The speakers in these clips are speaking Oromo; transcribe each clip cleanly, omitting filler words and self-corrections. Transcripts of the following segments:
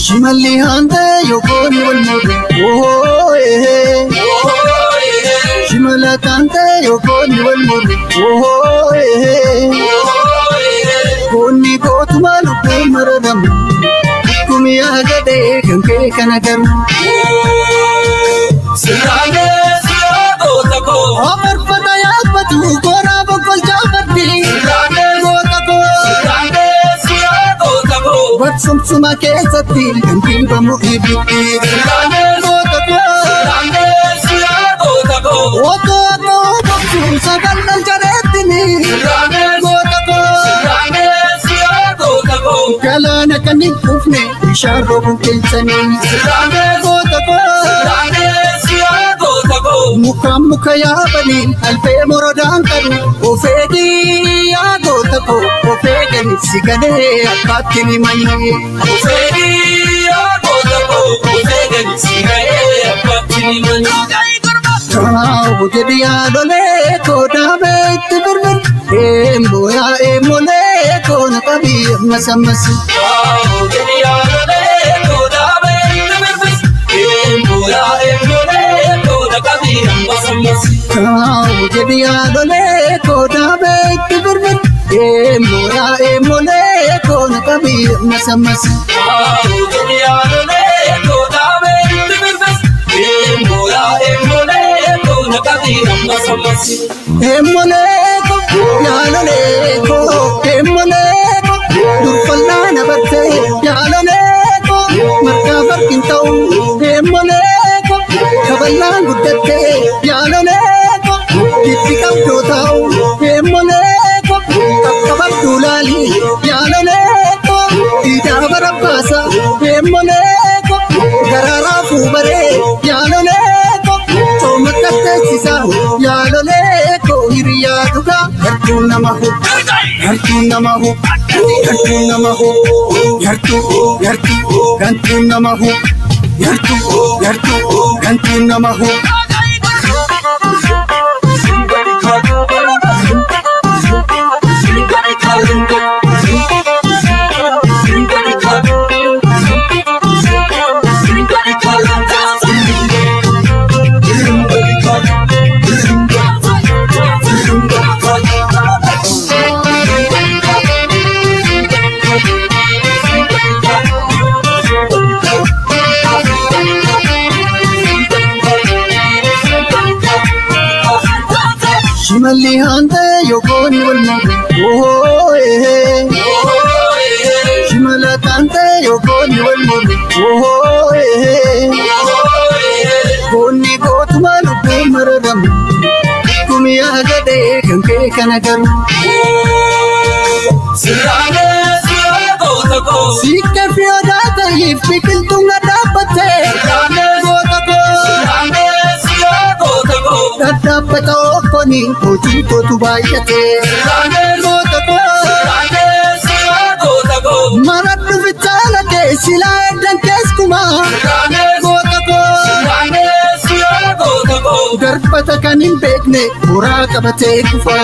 Shimalli hande yokoni walmode oh eh Shimala tante yokoni walmode oh eh Koni kotuma lupu maradam kumi agade kanke kanagaru Sirane sirado tako Amar pataya patu kora bokol jabati Sirane tako Sirane sirado tako Wat sumsuma kesati kanti bamu ibiti Sirane tako Sirane sirado tako Oto baksu sagal jaretini Sirane tako Sirane sirado tako Kalana kanin kufne isharo bukinsani Sirane tako Sirane sirado tako Mukam mukaya bani alpe morodan karu ofedi ya tako ofedi sigane akatini mani Ufedi ako tako Ufedi sigaye apatini mani Kau jadi adole ko dabe tiberber emoya emole ko nakabi masamas Wow, jadi adole kodabe teberbis Embola embole koda kami ambas. Kau jadi adole ko dabe tiberber emoya emole ko nakabi masamas Wow, jadi adole kodabe teberbis Embola embole koda kami ambas. Emole ko yalole ko emole ko durfalna nabate yalole ko markabar kintau emole ko kaballa guddate yalole ko tipikam dotau emole ko kabar dulali yalole ko ida barabasa emole ko garara fubare yalole ko chomakatte sisa yalole ko hiriya duga hartu namahu hartu namahu hartu namahu hartu hartu namahu hartu hartu namahu Shimalli hande yokoni walmode oh eh Shimala tante yokoni walmode oh eh Koni kotuma lupu maradam kumi agade kanke kanagaru Sirane sirado tako Sikka fiyada taif pikil tunga dapate Sirane tako Sirane sirado tako Dapata okoni hojii kotu baayate Sirane tako Sirane sirado tako Maraddu vichalate sila edan keskuma Sirane tako darbata kan hin beekne buraa qabatee kufa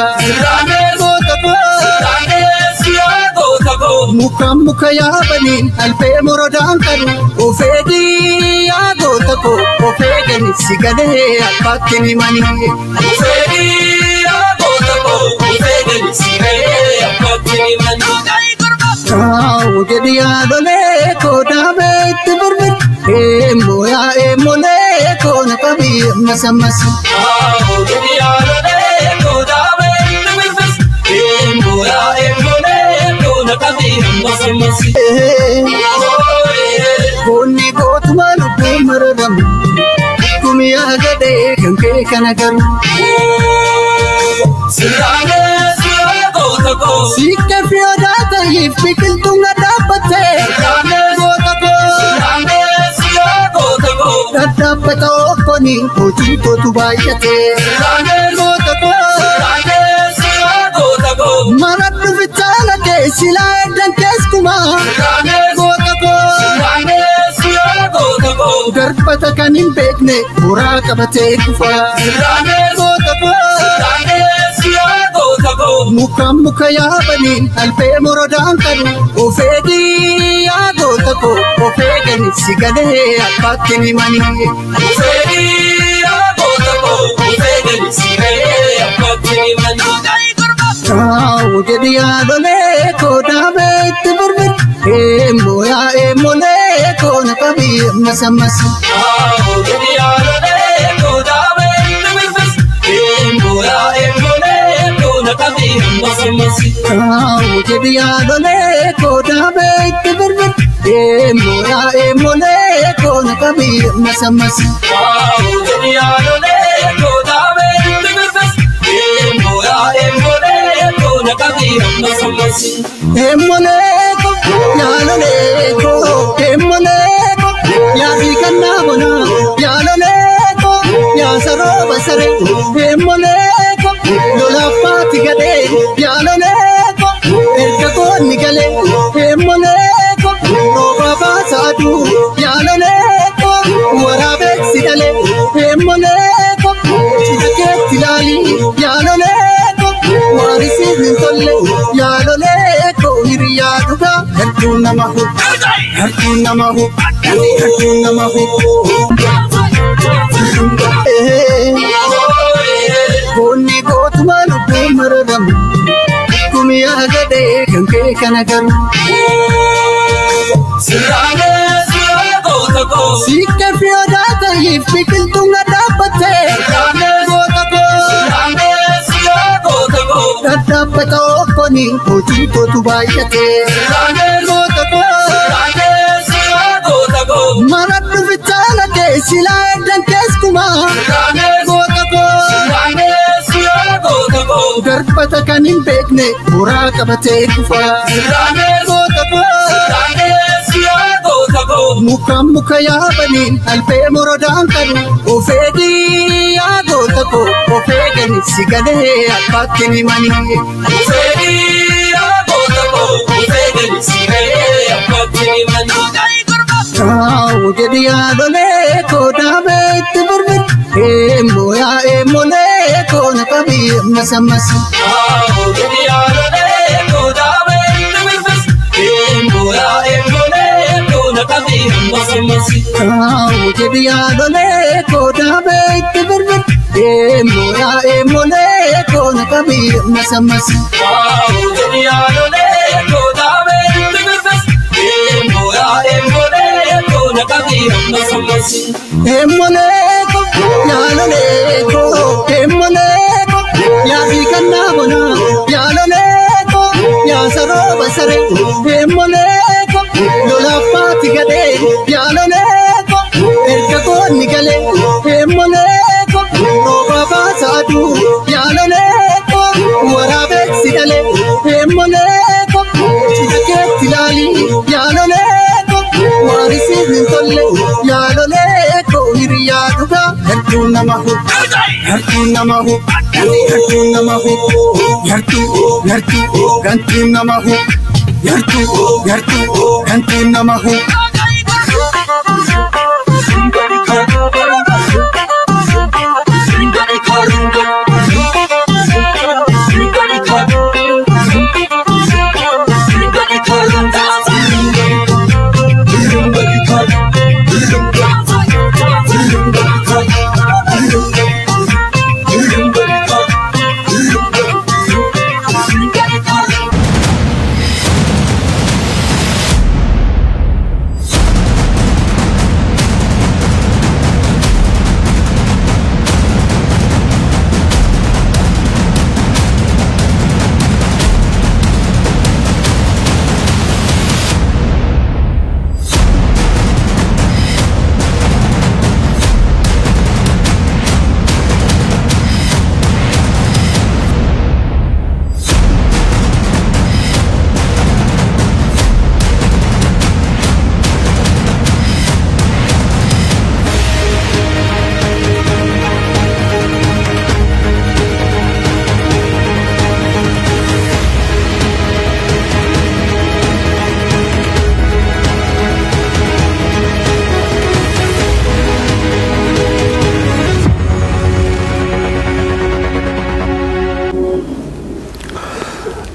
muka yaabanii albee morodaan qabu ofeedii yaa goota koo ofeegani si galee abbaatti ni manii ofeedii yaa goota koo ofeegani si galee abbaatti ni manii jedhi yaalolee koo daabee itti birbir emolee koo na qabii ammas jedhi yaalolee koo daabee itti birbir Konni gootuma lubbuu mararamu Kumiyaa gadee kan kee kana garu Sikke fiyoodaa ta'eef biqiltuun dhadhaabbattee Goota koo Dhadhaabbata okkoni hojii kootu baay'atee Goota koo Maradhu bichaala kee silaa eddan keessuma Goota koo Darbata kan hin beekne buraa qabatee kufa Goota koo muka yaabanii albee morodaan qabu ofeedii yaa goota koo ofeegani si galee abbaatti ni manii ofeedii yaa goota koo ofeegani si galee abbaatti ni manii jedhi yaalolee koo daabee itti birbir emolee koo na qabii ammas jedhi yaalolee koo daabee itti birbir emolee koo na qabii ammas jedhi yaalolee koo daabee itti birbir emolee koo na qabii ammas jedhi yaalolee koo daabee itti birbir emolee koo yaalolee koo emolee koo yaadii kannaa bona yaalolee koo yaasaroo basaree emolee koo lolaaffaatti gadee yaalolee koo erga goonni galee emolee koo rooba baasaaduu yaalolee koo waraabeeksi galee emolee koo citakeetti ilaalii yaalolee Warisiin hin tolle yaalolee koo hiriyaa dhugaa Hartuun nama hub Hartuun nama hub Hartuun nama hub Konni gootuma lubbuu mararamu Kumiyaa gadee kan kee kana garu Sikke fiyoodaa ta'eef biqiltuun dhadhaabbattee Goota koo Dhadhaabbata okkoni hojii kootu baay'atee Goota koo Maradhu bichaala kee silaa eddan keessuma Goota koo Darbata kan hin beekne buraa qabatee kufa Goota koo muka yaabanii albee morodaan qabu ofeedii yaa goota koo ofeegani si galee abbaatti ni manii ofeedii yaa goota koo ofeegani si galee abbaatti ni manii jedhi yaalolee koo daabee itti birbir emolee koo na qabii ammas jedhi yaalolee koo daabee itti birbir emolee koo na qabii ammas jedhi yaalolee koo daabee itti birbir emolee koo na qabii ammas jedhi yaalolee koo daabee itti birbir emolee koo na qabii ammas emolee koo yaalolee koo emolee koo yaadii kannaa bona yaalolee koo yaasaroo basaree emolee koo lolaaffaatti gadee yaalolee koo erga goonni galee emolee koo rooba baasaaduu yaalolee koo waraabeeksi galee emolee koo citakeetti ilaalii yaalolee koo warisiin hin tolle yaalolee koo hiriyaa dhugaa Hartuun nama hub Hartuun nama hub Hartuun nama hub Hartuun nama hub Hartuun nama hub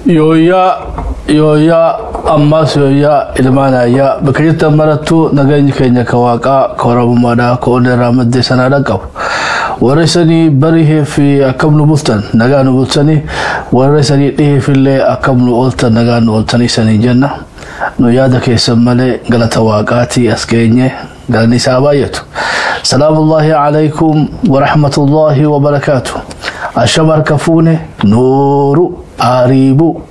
يويا أماس يويا إلمانا يا بكريت مرتو نجاني كينيا كواقع كورب مادا كون رامد سنة لقو ورسني بريه في أكمل بستان نجانو بستاني ورسني إيه في اللي أكمل أولتا نجانو أولتاني سنة جنة نيادا كيسمالي غلطة واقعاتي أسكيني غاني سابايتو سلام الله عليكم ورحمة الله وبركاته الشمر كفوني نورو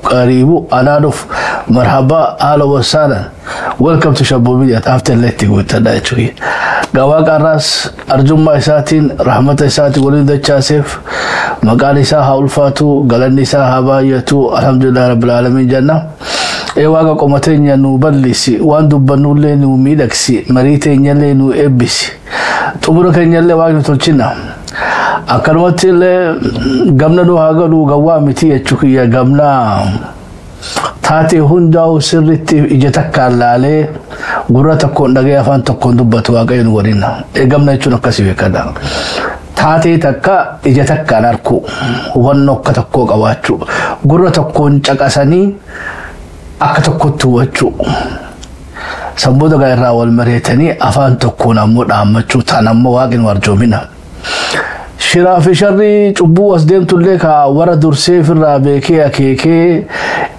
قريبو أنادف مرحبا أهلا وسهلا welcome to Shabu Media after letting with the Gawak Aras Arjuma Isatin Rahmat Isati Walid Chasif Magani Saha Ulfatu Galani Saha Bayatu Alhamdulillah Rabbil Alamin Jannah Ewaga Komatenya nu Badlisi Wandu Banule nu Midaxi Marite Nyale nu Ebisi Tumuro Kenyale Wagnu Tolchina Akarmatile Gamna do Hagalu Gawa Miti Chukia Gamna Tati Hundau Siriti Ijatakka Lale Gurata Kondagaya Fanta Kondubatu Again Warina Egamna Chunakasi Kada Tati Taka Ijatakka Narku Wano Katako Gawachu Gurata Konchakasani Akatakotu Wachu Sambuda Gaira wal Maritani Afanto Kuna Muda Machu Tanamo Wagin Warjomina شرا في شري تبو أصدم تلقى ورا درسي في الرابكي أكيكي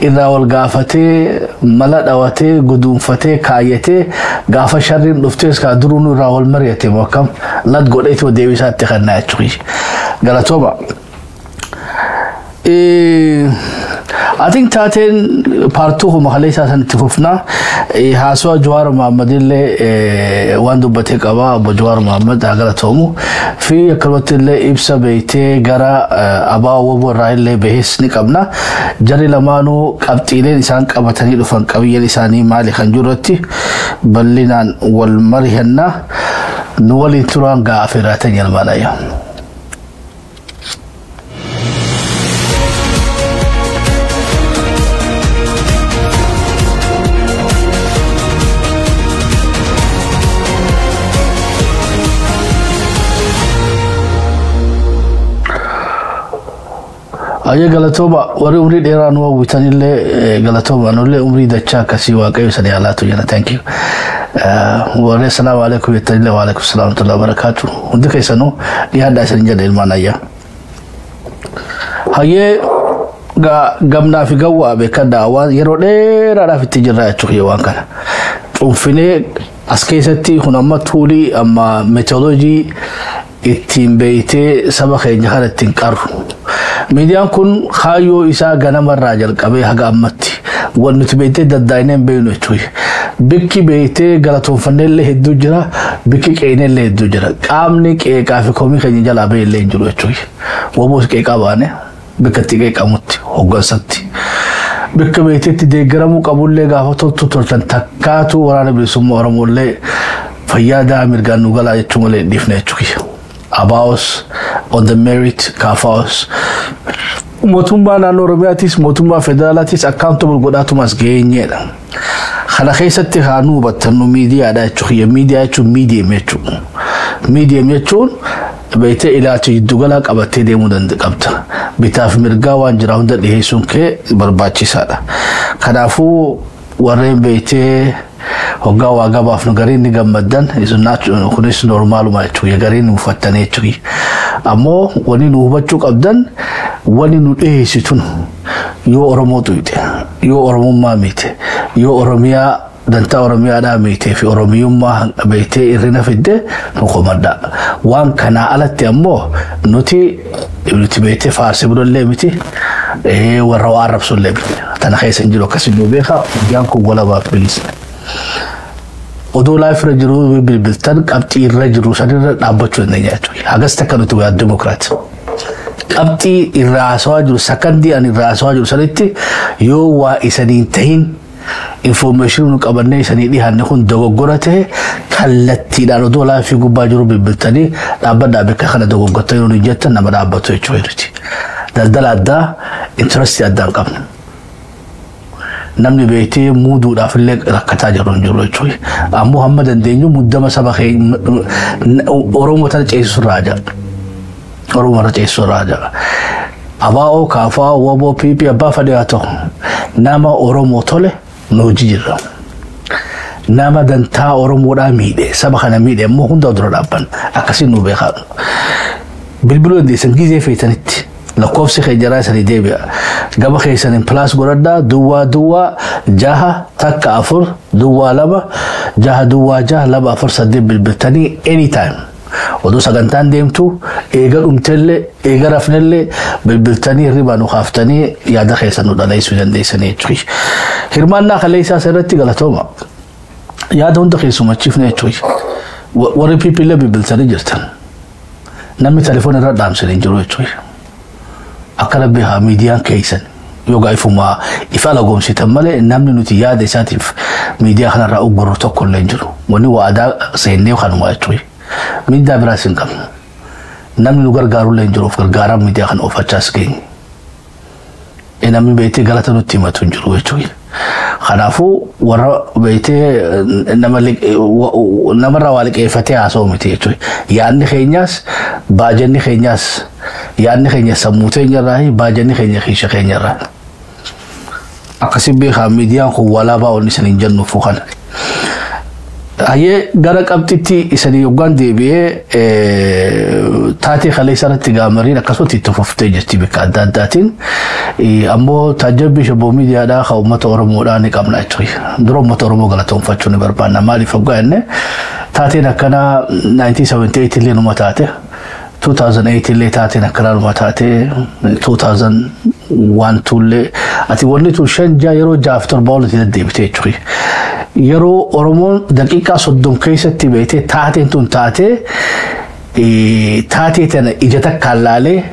إذا والقافتي ملأ دواتي قدوم فتي كايتي قافة شري نفتيس كادرونو راول مريتي موكم لا تقول إيتو ديويسات تخلنا يتشوي قالتوبا I think taten partu ho mahalisa san tifufna haswa Jawar Muhammad le wandu bate qaba Abu Jawar Muhammad agara tomu fi kalwatille ibsa beite gara aba wo raile behis ni qabna jari lamanu qabtile lisan qabatani dufan qabiye lisani mali khanjurati ballinan wal marhanna nuwali turan gafiratan yalmalaya Aye Galatoba, wari umri Iran wa witanile Galatoba nole umri dacha kasi wa kayo sani alatu jana. Thank you. Wari assalamu alaikum witanile wa alaikum salam wa rahmatullahi wa barakatuh. Undu kaisano dihada saninja ilmana ya. Haye ga gamna fi gawa be kada wa yerode rara fi tijra chuhi wankana. Ufine askaisati hunamma tuli amma methodology ittin beite sabakhe jahara tinkaru. Median kun khayo isa ganamar rajal qabe haga ammatti wal nutbeete daddainen beeyno chuy bikki beete galaton fanelle heddu jira bikki qeenelle heddu jira qaamni qee qaafi komi kan jala beelle jiru chuy wobos qee qabane bikati qee qamutti hoggansatti bikki beete deegaramu qabulle gaafato tutortan takkaatu waraana bilisumma oromolle fayyada mirganu gala jechumale difne chuy Abaos on the merit Kafaos Motumba na Oromiatis Motumba Federalatis accountable godatu mas genyela Khala khaysatti khanu batanu media da chuhiya media chu media mechu beete ila tidugala qabate de mudan qabta bitaf mirgawan jirawda dhiheesunke barbaachisaadha kanafu warren beete Hoga waga bafnu garini gammadan isu nachu kunis normal ma chuya garini mufattane chuyi amo wani nu bachu qabdan wani nu situn yo oromo tuite yo oromo mamite yo oromia danta oromia da mite fi oromiyumma beite irina fidde no komada wan kana alati ammo nuti ibnuti beite farsi bulle miti warra arab sulle tana khaysan jilo kasinu beha yanku wala ba police Odo life rajuru bilbiltan qabti rajuru sadira dabbachu nyaatu agasta kanutu ya democrat qabti iraswaju sakandi an iraswaju salitti yo wa isanin tahin information qabanne isani di hanne kun dogogorate kallatti da odo life gubajuru bilbiltani dabada be kana dogogoto yo jetta na dabbato choyriti daldalada interest adan qabna namni beete mudu da fille rakata jaron juro choy Muhammad andenyu muddama sabakhe oromo tan cheisu raja oromo ra cheisu raja أباو كافا وابو بيبي أبا فدياتو نما أورمو تولي نوجيرا نما دنتا أورمو راميدي سبخنا ميدي مو هندا درو رابن أكسي نوبي خان بالبلو دي سنجيزي فيتنت لقوفسي خيجرا سني ديبيا قبا خيسان بلاس غردا دوا جاها تك أفر دوا لبا جاها دوا جاه لبا أفر صديب بالبرتاني anytime ودو سغنتان ديمتو ايغا امتلي ايغا رفنلي بالبرتاني ريبا نخافتاني يادا خيسانو دالي سويدان ديساني تشوي هرماننا خليسا سرتي غلطوما يادا هندا خيسو مچيفنا تشوي وري بيبي لبي بالتاني جرتان نمي تليفون الردام سنين جرو تشوي أقرب بها ميديان كيسن يوغا يفما إفالا قوم ستمالي نمني نتي يادا ساتف ميديا خنا رأو قرطو كل لنجرو وني وادا سينيو خانوا تشوي من دابرا سنكم نمني نغر غارو لنجرو فغارا ميديا خان اوفاچاس كين انامي بيتي غلطه نتيما تنجرو تشوي خنافو ورا بيتي نمر والك افتي اسو متي تشوي يعني خينياس باجني خينياس يعني خينيا سموتين راهي باجني خينيا خيش خينيا راه اكسب بها ميديا خو ولا باو نسن جنو فوخن هي غرق ابتتي اسني يوغان ديبي تاتي خلي سرت غامرين كسوتي تففتي جتي بكاداتين امو تجربه شبو ميديا دا خو متورمو داني قمنا تشي درو متورمو غلطون فچون بربانا مالي فغان تاتي نكنا 1978 اللي نمتاتي 2008 اللي تاتي نكرار متاتي 2001 اللي اتي وليتو شنجا يرو جافتر بولت ديبتي تشي يرو أورمون دقيقة صدوم كيسة تبيته تاتين تون تاتي تاتي تنا إجتك كلالي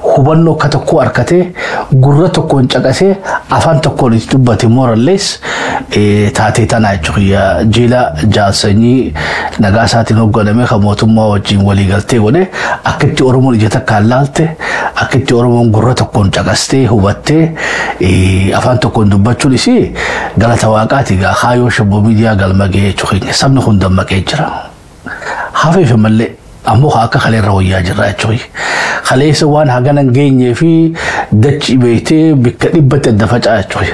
خبرنو كتكو أركته غرتو كونشكاسه أفان تكون يتوبتي موراليس تاتي تنا يجويا جيلا جاسني نجاساتي نوغانمي خموتم ما وجين ولي غلطي ونه أكتي أورمون إجتك كلالته أكتي أورمون غرتو كونشكاسته هوبته أفان تكون دبتشو لسي غلطة واقعتي غا خايو شبو ميديا غلمجي يجوي سبنا خندم مكيجرا خفيف ملي أمو خاكا خلي رويا جرا تشوي خلي سوان هاغانا غيني في دتش بيتي بكدبت الدفجا تشوي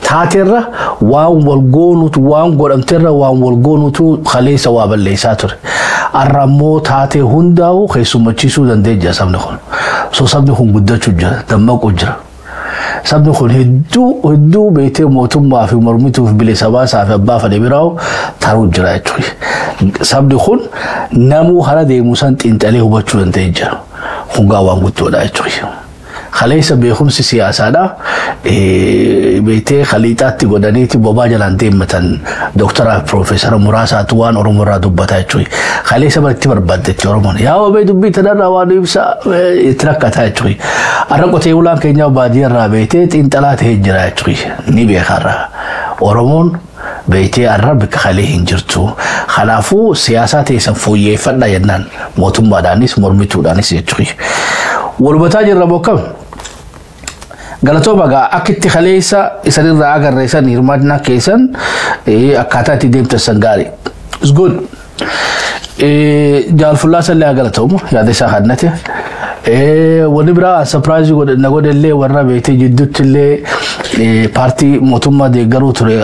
تاتيرا وان والغونوت وان غورمترا وان والغونوت خلي سواب الليساتر الرمو تاتي هنداو خيسو مچيسو دندجا سبنخون سو سبنخون غدچو جرا دمقو جرا سبنخون هدو بيتي موتم ما في مرميتو في بلي سبا سافي ابا فدبراو تارو جرا تشوي سبنخون نمو خلا دي موسان تنتلي هبچو دندجا خونغا وان غدو دا تشوي خليسا بيخون سياسة دا بيتي خليتاتي قدانيتي بابا جلان ديمتن دكتورة بروفيسور مراسة توان ورمورا دبتا يتشوي خليسا بركتي بربادت يورمون يا وبي دبي تدر روانو يبسا يتركتا يتشوي أرقو تيولان كينيا بادي الرابيتي تنتلات هجرا يتشوي نيبي خارا ورمون بيتي الرب خليه انجرتو خلافو سياسات يسنفو يفنا ينان موتم بادانيس مرميتو دانيس يتشوي والبتاج الربوكم قالتو بقى أكيد خليسا يصير رأى الرئيسان يرمادنا كيسان أكاتا تديم تسنغاري it's good جال فلاس اللي قالتهم يا ذي ساخدنته ونبرا سبرايز نقول اللي ورا بيتي جدت اللي بارتي موتوما دي قروتري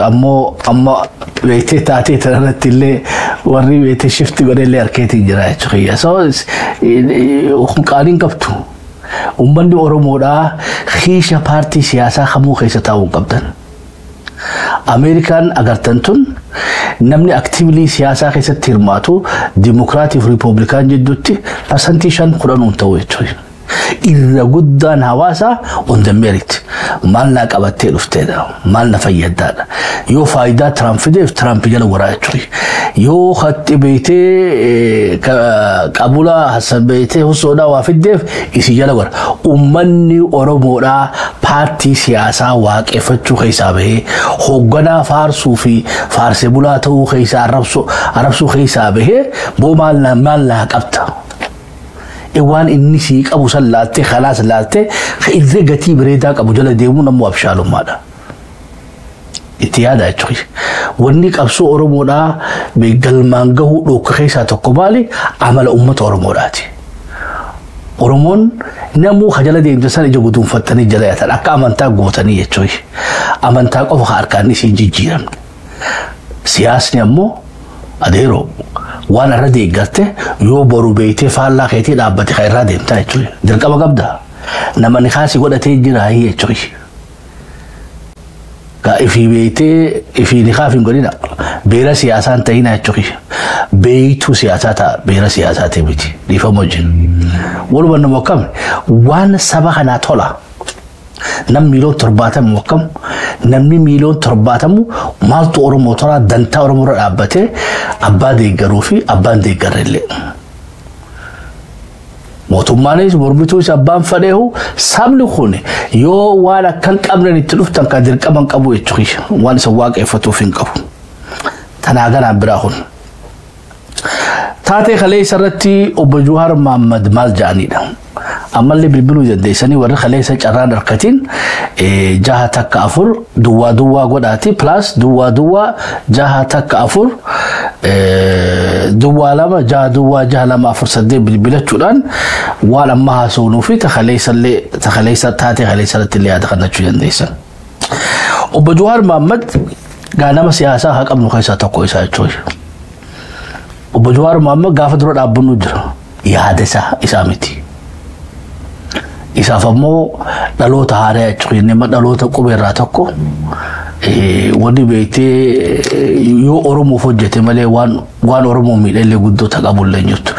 أما بيتي تاتي ترنت اللي وري بيتي شفت قول اللي أركيتي جراي شخية so وخنقارين كبتو ummanni oromoodha khiisha party siyaasaa kamuu keessa taa'uu qabdan American agartantun namni actively siyaasaa keessatti hirmaatu Democratic Republican jedhutti percentage 10 ta'uu jechuudha irra guddaan hawaasa on the merit maal na qabattee dhufteedha maal na fayyadaadha yoo faayidaa Trump fideef Trump jala waraa jechuudha yoo khatti beetee qabula Hassan beetee husoodaa waa fideef isi jala wara ummanni oromoodha party siyaasaa waaqeffachuu keessaa bahee hoogganaa faarsuu fi faarsee bulaa ta'uu keessaa arabsuu keessaa bahee boo maal na qabta إيوان إني سيك أبو سلاتة خلاص لاتة إذا قتي بريدك أبو جل ديمون أمو أبشالهم ماذا اتيادا يتوي ونيك أبسو أورمودا بقل مانجه لو كخيسة تقبالي عمل أمة أورموداتي Oromoon namuu hajala deemsisan ija guduunfatanii jala yaatan akka amantaa gootanii jechuudha. Amantaa qofa harkaan isii jijjiiramne. Siyaasni ammoo adeeroo waan irra deeggarte yoo boru beeytee faallaa keetii dhaabbate kan irraa deemtaa jechuudha. Dirqama qabda. Namni kaasii godhatee jira jechuudha. Ifi beeytee ifi ni kaafin godina beera siyaasaan ta'ina jechuudha. Beeytu siyaasaa ta'a beera siyaasaa ta'e miti dhiifama wajjin. Walumaa nama akkam waan saba kanaa tola. Nam miliyoon 70 akkam namni miliyoon 70 maaltu Oromoo tola dantaa Oromoo irra dhaabbatee abbaa deeggaruu fi abbaan deeggarrellee. Mootummaanis mormituus abbaan fadheehu sabni kun yoo waan akkan qabnan itti dhuftan kan dirqaman qabu jechuudha. Waan isa waaqeffatuuf hin qabu. Tanaa ganaan biraa kun. Taatee kaleessa irratti obbo Jawaar Mohaammed maal ja'anidha. Ammallee bilbiluu dandeessanii warri kaleessa carraan harkatiin 6-4 duwwaa godhaati plus duwwaa 6-4 duwwaa 2-6-2-6-2-4-8 bilbilachuudhaan waan amma haasofnuu fi takaleessa taatee kaleessa irratti illee yaada kannachuu dandeessan. Obbo Jawaar Mohaammed ganama siyaasaa haa qabnu keessaa tokko isaa jechuudha. Obbo Jawaar Mohaammed gaafa dura dhaabbannu jira yaada isaa miti. Isaaf ammoo dhaloota haaraa jechuudha. Nama dhaloota qubeerraa tokko wanni beeytee yoo Oromoof hojjete malee waan Oromoo miidhallee guddoota qabullee jirtu.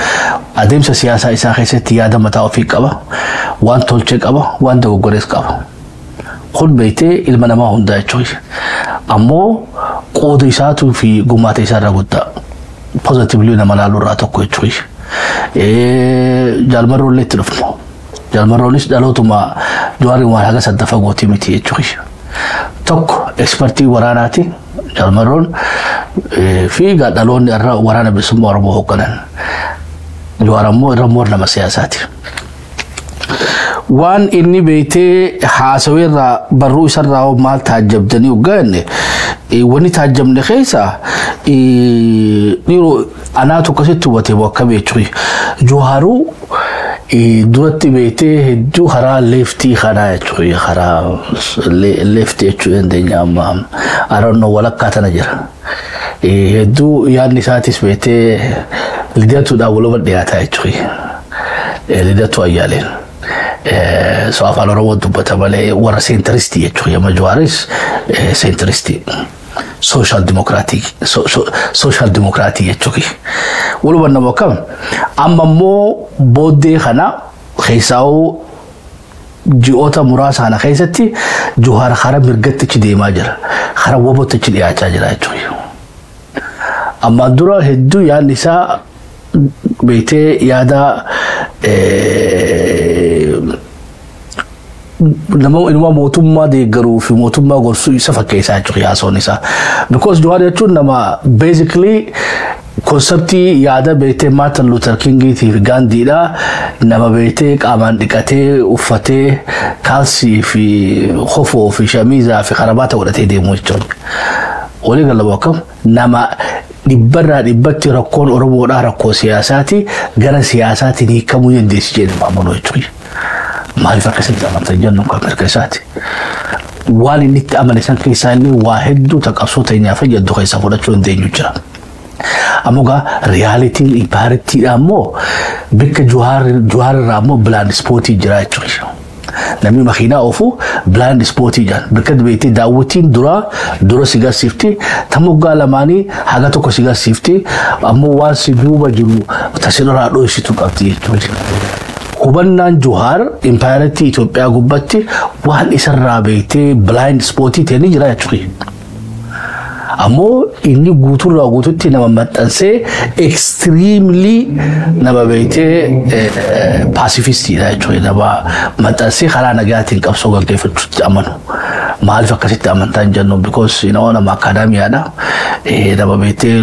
Adeemsa siyaasaa isaa keessatti yaada mataa ofii qaba. Waan tolchee qaba. Waan dogoggorees qaba. Kun beeytee ilma namaa hundaa jechuudha. Ammoo qooda isaatuu fi gumaata isaarraa guddaa. Positively nama laalurraa tokko jechuudha. Jaalmarroollee itti dhufnu. Jaalmarroonis dhalootuma Jawaariin waan haga saddafa gootii miti jechuudha. Tokko ekspertii waraanaati. Jaalmarroon fi dhaloonni irra waraana bilisummaa Oromoo hoogganan. Jawaar ammoo irra moor nama siyaasaati. Waan inni beeytee haasaweerraa barruu isarraa maal taajjabdanii hogganne wanni taajjabne keessa dhiiroo anaatu akkasitti hubatee bakka beechuudha. Jawaaruu duratti beeytee hedduu karaa leeftii kanaa jechuudha. Karaa leeftii jechuudha dandeenya amma aroonnoo walakkaa tana jira. Hedduu yaadni isaatis beeytee lidatuudhaan waluma dhiyaataa jechuudha. Lidatu ayyaaleen. So afaan Oromoo dubbata malee warra seentristii jechuudha. Amma Jawaaris seentristii. Social democratic jechuudha. Walumaa nama akkam amma immoo booddee kana keessaa'uu ji'oota muraasa kana keessatti Jawaar karaa mirgattichi deemaa jira. Karaa wabottichi dhiyaachaa jira jechuudha. Amma dura hedduu yaadni isaa beeytee yaada nama inuma mootummaa deeggaruu fi mootummaa gorsuu isa fakkeessaa jechuudha haasoon isaa. Because Jawaar jechuun nama basically konseptii yaada beeytee Martin Luther Kingiitii fi Gaandiidha. Nama beeytee qaamaan dhiqatee uffatee kaalsii fi kofoo fi shamiizaa fi karabaata godhatee deemu jechuudha. Walii galaba akkam nama dhibbarraa dhibbatti rakkoon Oromoodhaa rakkoo siyaasaati gara siyaasaatiin hiikamuu dandeessi jedhama amanuu jechuudha. Maaliif akkasitti amantan jennu kan mirkaneessaati. Waan inni itti amane san keessaa inni waa hedduu taqabsoo teenyaa fayyaddu keessa fudhachuu dandeenyu jira. Ammoo realitiin impaaritiidha ammoo bakka Jawaar irraa ammoo blind spootii jira jechuudha. Namni makiinaa oofu blind spootii jira. Bakka beeytee daawwatiin dura si garsiifti. Tamoggaa lamaanii haga tokko si garsiifti. Ammoo waan si duuba jiru tasirraa dho'isitu qabdi jechuudha. Hubannaan Jawaar impaaritii Itoophiyaa gubbatti waan isarraa beeytee blind spootii ta'anii jira jechuudha. Ammoo inni guuturraa guututti nama maxxansee extremely nama beeytee pacifistiidha jechuudha. Nama maxxansee karaa nagaatiin qabsoo gaggeeffachuutti amanu. Maaliif akkasitti amantaan jennu because nama akaadaamiyaadha. Nama beeytee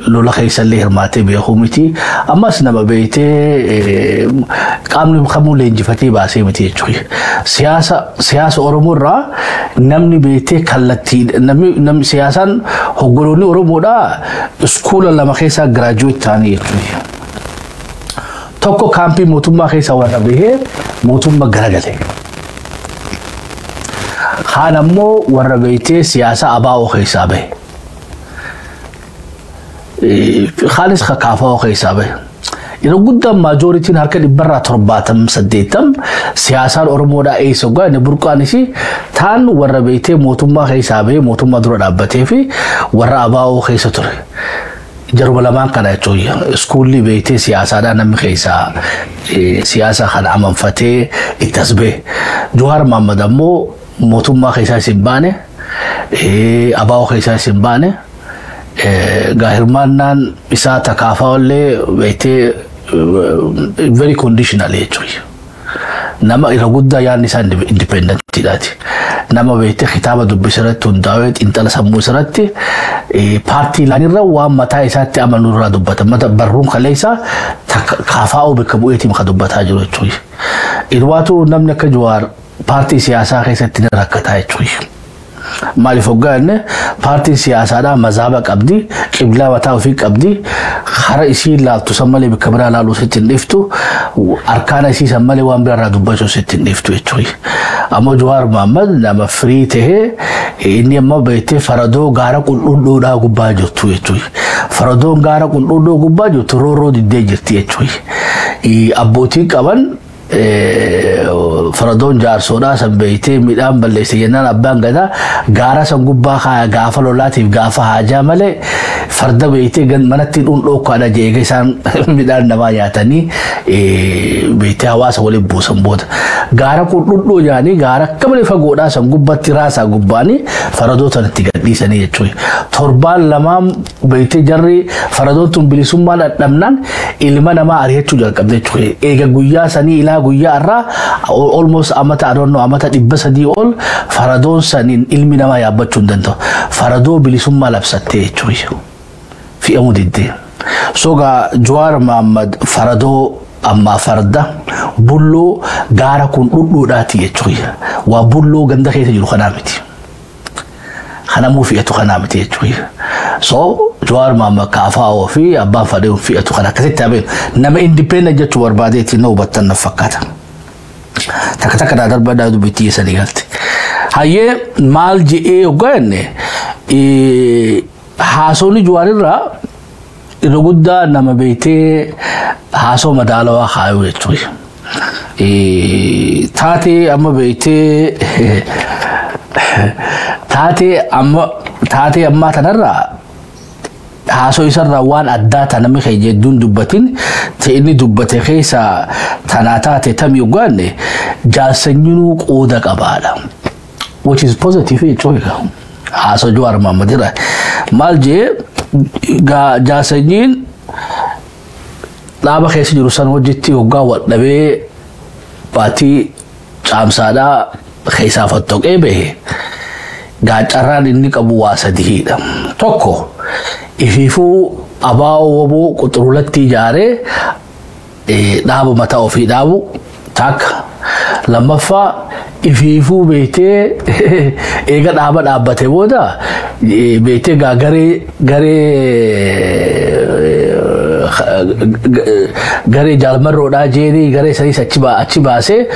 lola keessallee hirmaatee beekuu miti. Ammas nama beeytee qaamni kamuu leenjifatee baasee miti jechuudha. Siyaasa Oromoorraa namni beeytee kallattii namni siyaasaan hoggoloonni Oromoodhaa iskuula lama keessaa giraajuweet ta'anii jechuudha. tokko kaampii mootummaa keessa warra bahee mootummaa garagale. Kaan ammoo warra beeytee siyaasa abaa'oo keessaa bahe. Kaanis kakaafa'oo keessaa bahe. Yeroo guddaan maajoritiin harka 178 siyaasaan Oromoodhaa eessa ogaa inni burqaanis taan warra beeytee mootummaa keessaa bahe mootummaa dura dhaabbatee fi warra abaa'oo keessa ture. Jaruma lamaan kana jechuun iskuulli beeytee siyaasaadhaan namni keessaa siyaasa kana amanfatee itti as bahe. Jawaar Mohaammed ammoo mootummaa keessaa isin baane abaa'oo keessaa isin baane gaahirmaannaan isaa takaafa'ollee beeytee very conditional jechuudha. Nama irra guddaa yaadni isaa independentiidhaati. Nama beeytee kitaaba dubbisirratti hundaa'ee xiinxala sammuu isirratti paartii laanirra waan mataa isaatti amanu irraa dubbata. Mata barruun kaleessaa kaafa'oo bakka bu'eetiin kan dubbataa jiru jechuudha. Ilwaatu namni akka Jawaar paartii siyaasaa keessatti rakkataa jechuudha. Maaliif hoggaanne paartiin siyaasaadhaa mazhaaba qabdi, qiblaa mataa ofii qabdi, hara isii laaltu san malee bakka biraa laaluu sitti hin dhiftu, arkaana isii san malee waan biraarraa dubbachuu sitti hin dhiftu jechuudha. Ammoo Jawaar Mohaammed nama firii tahee inni amma beektee faradoo gaara qulqulluudhaa gubbaa jirtu jechuudha. Faradoon gaara qulqulluu gubbaa jirtu roorroo diddee jirti jechuudha. Abbootiin qaban faradoon jaarsoodhaa san beeytee midhaan balleesse jennaan abbaan gadaa gaara san gubbaa kaa gaafa lolaatiif gaafa haajaa malee farda beeytee manatti dhundhookkaadha jeega isaan midhaan namaa nyaatanii beeytee hawaasa waliin buusan booda gaara qulqulluu jaanii gaara akka malee fagoodhaa san gubbatti raasaa gubbaanii faradoo sanatti gadhiisanii jechuudha. Torbaan lamaan beeytee jarri faradoon tun bilisummaa dhadhabnaan ilma namaa ari'achuu jalqabde jechuudha. Eega guyyaa sanii ilaa guyyaa irraa almost amata adoonno amata 300 ol faradoon saniin ilmi namaa yaabbachuu hin danda'u. Faradoo bilisummaa labsattee jechuudha. Fi'amuu diddee. Sogaa Jawaar Mohaammed faradoo amma farda bulloo gaara kun dhudhuudhaati jechuudha. Waa bulloo ganda keessa jiru kanaa miti. Kanamuu fi'atu kanaa miti jechuudha. So Jawaar Mohaammed kaafa'oo fi abbaan fadhee fi'atu kana akkasitti abeen nama independent jechuu barbaadeetiin na hubattan na fakkaata. Takka darbaa dubbitti sanii galte. Hayyee maal je'ee hoggaanne haasoonni Jawaar irraa irra guddaa nama beeytee haasoo madaalawaa kaayuu jechuudha. Taatee amma beeytee taatee ammaa tanarraa haasoo isarraa waan addaa tanami jedhuun dubbatin inni dubbate keessa tanaa taate tamii hoggaanne jaalsanyinuu qooda qabaadha. Which is positive jechuudha. Haasoo Jawaar Mohaammed irraa maal jee jaalsanyiin dhaaba keessa jiru san hojjetti hoggaa wadhabee baatii caamsaadhaa keessaa fattoqee bahe gaacarraan inni qabu waa sadiidha. Tokko ifiifuu abaa'oo woboo quxurulatti ijaaree dhaaba mataa ofii dhaabu takka. Lammaffaa ifiifuu beeytee eega dhaaba dhaabbate booda beeytee garee jaalmarroodhaa jeerii garee saniis achi baasee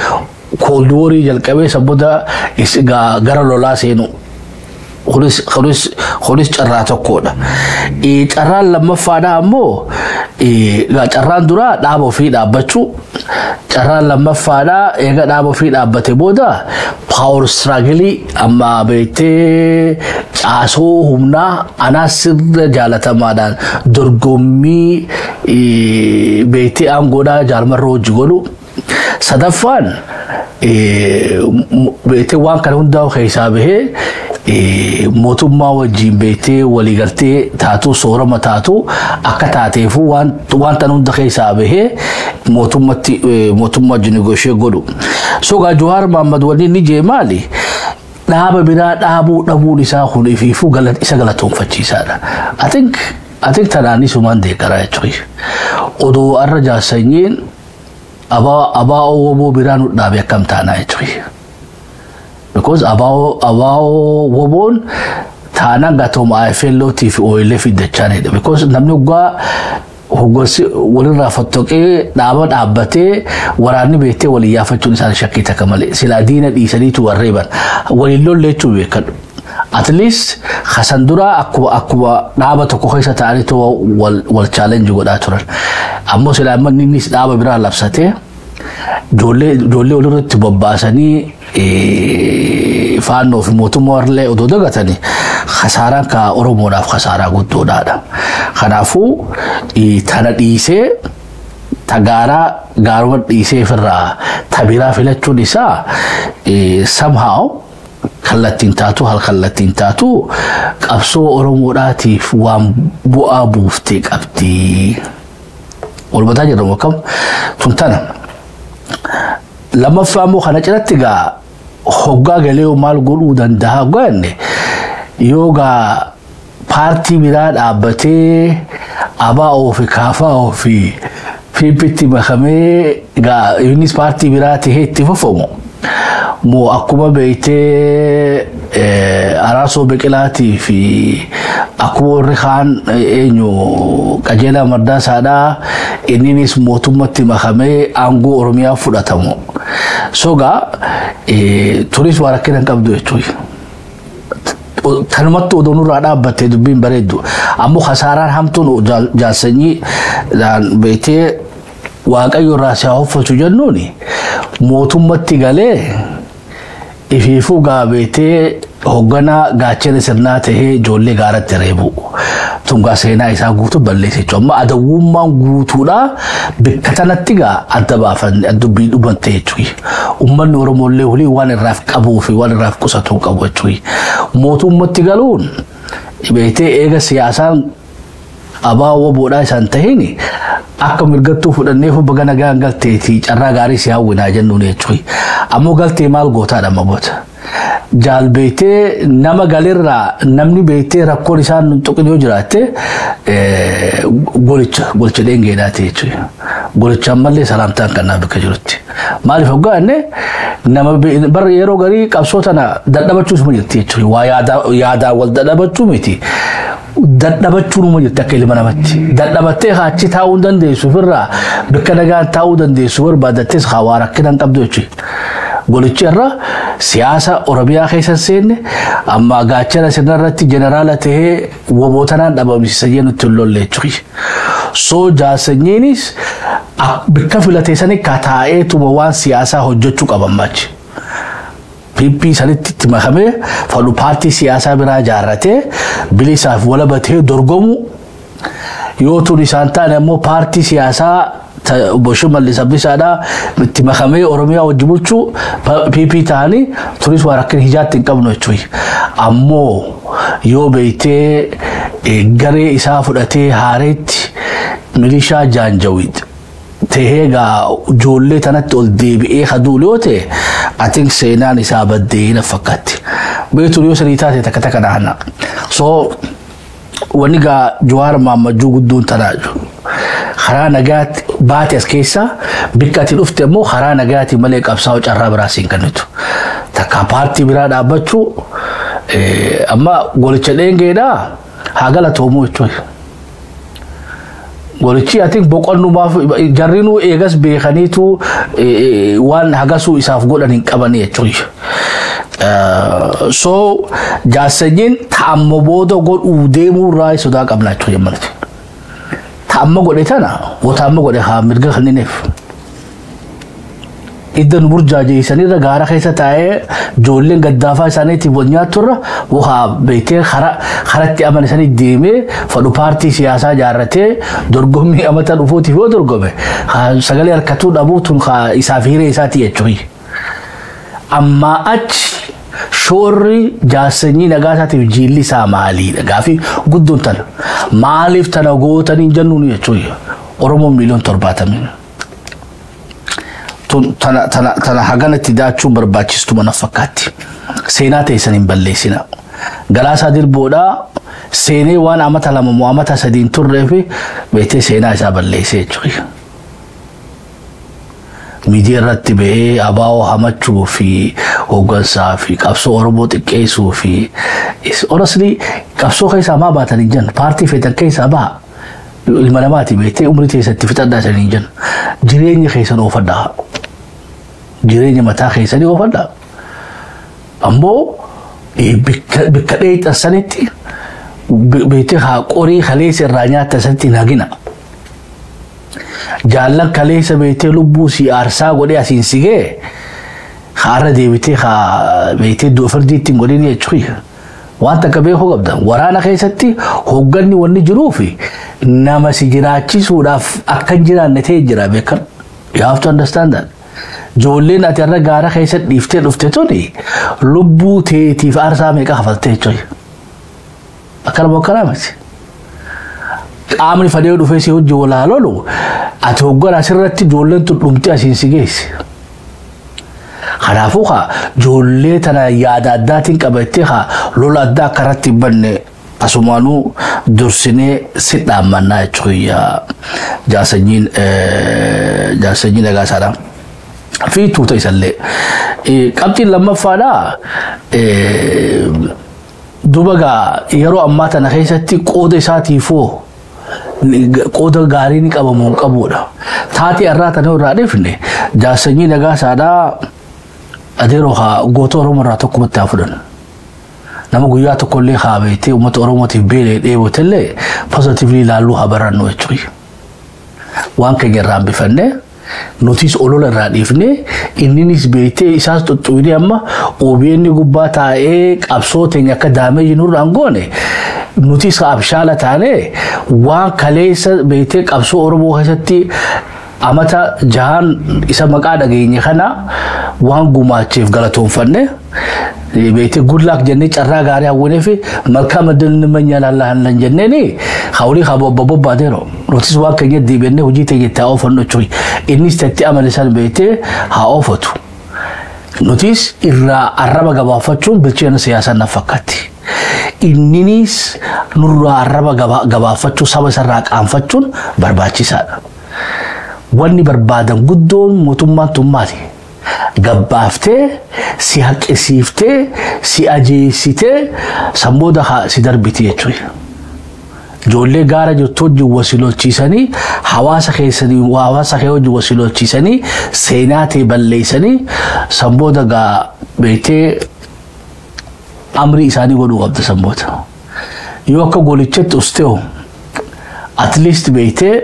cold warii jalqabee sabboda gara lolaa seenu. Kunis carraa tokkodha. Carraan lammaffaadhaa ammoo carraan duraa dhaaba ofii dhaabbachuu. Carraan lammaffaadhaa eega dhaaba ofii dhaabbate booda power struggle amma beeytee caasoo humnaa anaa sirra jaalatamaadhaan dorgommii beeytee aangoodhaa jaalmarroo hojii godhu. Sadaffaan beeytee waan kana hundaa'u keessaa bahee mootummaa wajjin beeytee waliigaltee taatu soorama taatu akka taateefu waan tan hunda keessaa bahee mootummaa negotiate godhu. Sogaa Jawaar Mohaammed wanni ni jee maali? Dhaaba biraa dhaabuu dhabuun isaa kun ifiifuu isa galatoonfachiisaadha. I think tanaanis humaan deeggaraa jechuudha. Odoo arra jaarsanyiin abaa'oo woboo biraa nu dhaabe akkam taanaa jechuudha. Because abaa'oo woboon taanaan gatooma IFLOtiif OLF iddachaan jedha. Because namni waggaa hoggansi walirraa fottoqee dhaaba dhaabbatee waraanni beektee walii yaafachuun isaan shakkii takka malee silaa diina dhiisaniitu warreeban waliin lolleechuu beekadhu. At least Khasandura akkuma dhaaba tokko keessa ta'aniitu wal challenge godhaa turan. Ammoo silaa manni innis dhaaba biraa labsatee ijoollee walirratti bobbaasanii faannoo fi mootummaa warree odoo dagatanii khasaaraan ka Oromoodhaaf khasaaraa guddoodhaadha. Kanaafuu tana dhiisee gaaruma dhiisee firraa tabiraa filachuun isaa somehow kallattiin taatu halkallattiin taatu qabsoo Oromoodhaatiif waan bu'aa buuftee qabdi. Walbataa jedhamu akkam tuntana. Lammaffaa immoo kana cinatti gaa hoggaa galee maal godhuu danda'a goonne yoogaa paartii biraa dhaabbatee abaa oofi kaafaa oofi fiipitti makamee gaa innis paartii biraa tahee itti fufamu moo akkuma beeytee Araasoo Biqilaatii fi akkuma warri kaan eenyu Qajeelaa Mardaasaadhaa innis mootummatti makamee aangoo Oromiyaa fudhatamu. Sogaa turis waa rakkina hin qabdu jechuudha. Kanumatti odoonurraa dhaabbattee dubbiin bareeddu. Ammoo khasaaraan hamtuun jaarsanyii beektee Waaqayyo irraa si haa uffatu jennuuni mootummatti galee ifiifuu beektee hogganaa gaachana sirnaa tahee ijoollee gaaratti reebu. Tungaa seenaa isaa guutuu balleessa jechuudha. Amma adawwummaan guutuudha bakka tanatti adda baafanne dubbii dhumante jechuudha. Uummanni Oromollee walii waan irraaf qabuu fi waan irraaf qusatu qabu jechuudha. Mootummatti galuun beektee eega siyaasaan abaawwa boodhaa isaan tahini akka mirgattuu fudhanneef baga nagaan galteetii carraa gaarii si hawwinaa jennuun jechuudha. Ammoo galtee maal gootaadha maboota. Jaal beektee nama galirraa namni beektee rakkoon isaan tuqin yoo jiraatte golicha dheengeedhaati jechuudha. Golichaan malee salaamtaan kan naa bakka jirutti. Maaliif hoggaanne nama bara yeroo garii qabsoo tana dadhabachuus ma jirti jechuudha. Waa yaadaa wal dadhabachuu miti. Dadhabachuun ma jirti akka ilma namatti. Dadhabattee achi taa'uu dandeessu ofirraa bakka nagaan taa'uu dandeessu barbaadattes waa rakkina hin qabdu jechuudha. Golichi irra siyaasa Oromiyaa keessa seenne amma gaachana sirnarratti jeneraala tahee wobootanaan dhabamsiisa jennutti lolle jechuudha. So jaarsanyiinis bakka filateessanii kataa'eetuma waan siyaasaa hojjechuu qaban machi. PP sanitti itti makamee fadhu paartii siyaasaa biraa jaarratee bilisaaf walabatee dorgomu yoo tun isaan taane ammoo paartii siyaasaa Bosho Mallis Abdiisaadhaa itti makamee Oromiyaa wajjin bulchuu PP ta'anii turis waa rakkina hijaatti hin qabnu jechuudha. Ammoo yoo beektee garee isaa fudhatee haareetti milishaa Jaanjawiid tahee ijoollee tanatti ol deebi'ee haduul yoo ta'e atiin seenaan isaa baddee na fakkaatti. Beektuun yoo sanii taate takka takka naanna. So wanni Jawaar Maammajuu guddoon tanaa jiru. Karaa nagaatti baate as keessa bakka ati dhufte immoo karaa nagaatti malee qabsaa'u carraa biraa siin kennitu. Takka paartii biraa dhaabbachuu amma golicha dheengeedhaa haa galatoomuu jechuudha. Golichi ati boqonnumaaf jarrinuu eegas beekaniitu waan hagasuu isaaf godhan hin qabanii jechuudha. So jaarsanyiin ta'ammoo booda godhuu deemuu irraa sodaa qabna jechuudha malti. Ta'ammoo godhe tana wataammoo godhe haa mirga kannineef. Iddoo burjaajeessanirra gaara keessa taa'ee ijoolleen gaddaafaa isaaniitiif wal nyaatturra waa beektee karatti amanisanii deemee fadhu paartii siyaasaa jaarratee dorgommii amata dhufuutiif yoo dorgome sagalee harkatuu dhabuutuun isaaf hiree isaati jechuudha. Amma achi shoorri jaarsanyii nagaasaatiif jiilli isaa maaliidha gaaffii guddoon tana maaliif tana gootanii jennuun jechuudha. Oromoon miliyoon 70. Tana haganatti daachuun barbaachistu mana fakkaatti. Seenaa teessan hin balleessina. Galaasaa Dirboodhaa seenee waan amata lama moo amata sadiin turree fi beektee seenaa isaa balleessee jechuudha. Miidiyaa irratti ba'ee abaa'oo hamachuu fi hoggansaa fi qabsoo Oromoo xiqqeessuu fi honestly qabsoo keessaa maa baatan hin jennu paartii feetan keessaa baha. المنامات بيتي عمري تيست فتدا سنين جريني خيسن وفدا جريني متى خيسني وفدا أمبو بكريت السنتي بيتي قوري خليس الرانيات السنتي ناقنا جالك خليس بيتي لبوسي أرسا قولي أسين سيجي خارة دي بيتي دو فردي تنقوليني أجخي وانت كبير هو قبدا ورانا خيستي هوغني وني جروفي نما سجراتي سودا أكن جرا نتي جرا بكر you have to understand that جولين أتيرنا غارة خيست دفته توني لبو تي فارسا ميكا حفظته چوي أكرم وكرامتي عامل فديو دفسي هو جولا لولو أتوقع أسرتي جولين تلومتي أسين سيجيس خلافوها جولي تنا ياداداتين كبتيها لولا دا كرتي بني أسمانو درسني ست أمانا يا جاسجين أجاسارا في توتا يسلي كابتن لما فادا دوبغا يرو أماتا نخيستي قود ساتي فو قود غاريني كابمون كابودا تاتي أراتا نو رادفني جاسجين أجاسارا أديروها غوتو رومرا تكو متافدن نما غياتو كل خابيتي ومت اوروموتي بيل ايبو تله positively لالو خبرانو اچوي وان كجرام بفنه نوتيس اولول راديفني انينيس بيتي اساس تويني اما اوبيني غباتا اي قبصوتين يكدامي نور انغوني نوتيس ابشاله تاني وان كليس بيتي قبصو اورومو خشتي amata jahan isa maka dhageenye kana waan gumaacheef galatoonfanne beete good luck jenne carraa gaarii hawwene fi malka madalni manya lallahan lan jenneni khawli khabo baadero notis waan kanye dibenne hojii ta'e taa ofanno chuy innis tatti amalisan beete ha ofatu notis irra arraba gabaafachuun bilcheena siyaasan nafakkatti inninis nurra arraba gabaafachuu saba sarraa qaanfachuun barbaachisaadha wanni barbaadan guddoon mootummaan tummaati gabbaaftee si haqisiiftee si ajeessitee sammooda si darbiti jechuudha ijoollee gaara jirtu wajjin wasilochiisanii hawaasa keessanii hawaasa kee wajjin wasilochiisanii seenaa ta'e balleessanii sammooda beetee amri isaanii godhuu qabda sammooda yoo akka golichatti ustee at least beetee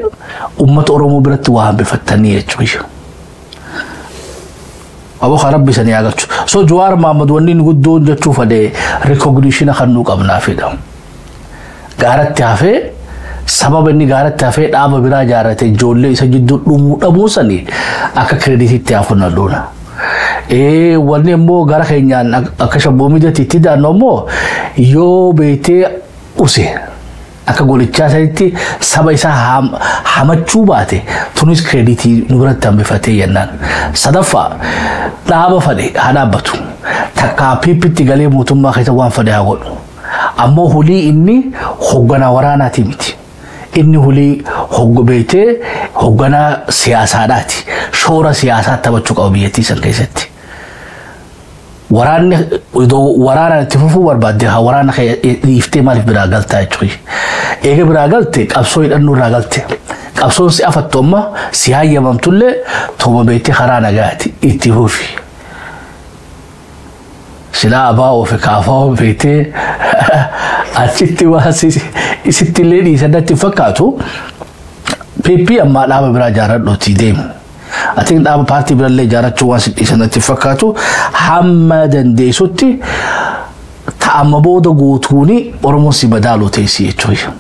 ummata oromoo biratti waan bifattanii jechuudha abo kharabbi sani agachu so Jawaar Mohammed wanni guddoon jechuu fade recognition khannu qabnaa fedha gaaratti hafe sababa inni gaaratti hafe dhaaba biraa jaarate ijoollee isa jidduu dhumuu dhabuusanii akka credititti hafuna doona wanni immoo gara keenyaan akka shabboomiidatti daannoo immoo yoo beetee use akka golichaa sanitti saba isaa hamachuu baate tunis kreditii nu biratti hambifatee yennaan sadaffaa dhaaba fadhe haa dhaabbatu takkaa piippitti galee mootummaa keessa waan fadhe haa godhu ammoo hulii inni hoogganaa waraanaati miti inni hulii beetee hoogganaa siyaasaadhaati shoora siyaasaa taphachuu qaba biyyattii san keessatti waraana itti fufuu barbaadde haa waraana dhiiftee maaliif biraa galtaa jechuudha eega biraa galte qabsoo hidhannoo irraa galte qabsoon si afattu amma si hayyamamtullee tooma beettee karaa nagaati itti fufi silaa abaa ofi kaafaa beettee achitti waan isitti illee dhiisannatti fakkaatu PP amma dhaaba biraa jaaradhootii deemu I think dhaaba paartii birallee jaarachuu waan dhiisannatti fakkaatu hamma dandeessutti ta'amma booda guutuuni Oromoon si badaaloo teessii jechuudha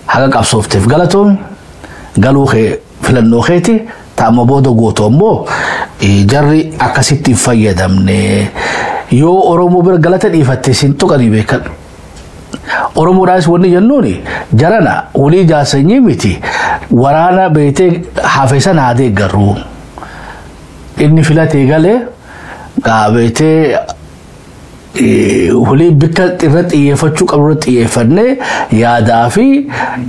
haga qabsoofteef galatoon galuu kee filannoo keeti ta'amma booda guutuu ammoo jarri akkasitti hin fayyadamne yoo Oromoo bira galata dhiifatte sin tuqanii beekan Oromoodhaas wanni jennuuni jarana walii jaasanyii miti waraana beetee hafesan haa deeggarru inni filatee galee beetee walii bikka irratti xiyyeeffachuu qabu irratti xiyyeeffannee yaadaa fi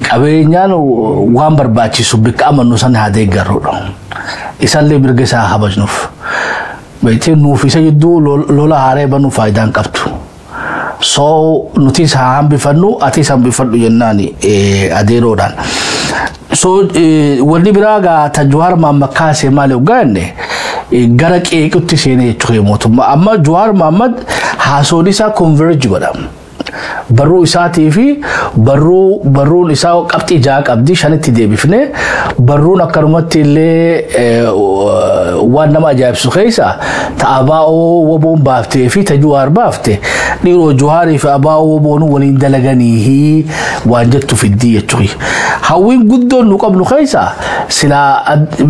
qabeenyaan waan barbaachisu bikka amannu san haa deeggarrudha isallee mirga isaa habajnuuf beetee nuuf isa jidduu lola haaree banuu faayidaan qabdu so nutis hambifannu atis hambifadhu jennaani adeeroodhaan so wanni biraga ta Jawar Mohammed kaase maal ugaanne gara qeequtti seenee jechuudha mootummaa amma Jawar Mohammed haasoon isaa converge godhama barruu isaatii fi barruun isaa qabxii jaa qabdi shanitti deebifne barruun akkanumatti illee waan nama ajaa'ibsu keessa ta abaa'oo woboon baaftee fi ta Jawaar baafte dhiiroo Jawaarii fi abaa'oo woboon waliin dalaganiihi waan jettu fiddii jechuudha hawwiin guddoon nu qabnu keessa sila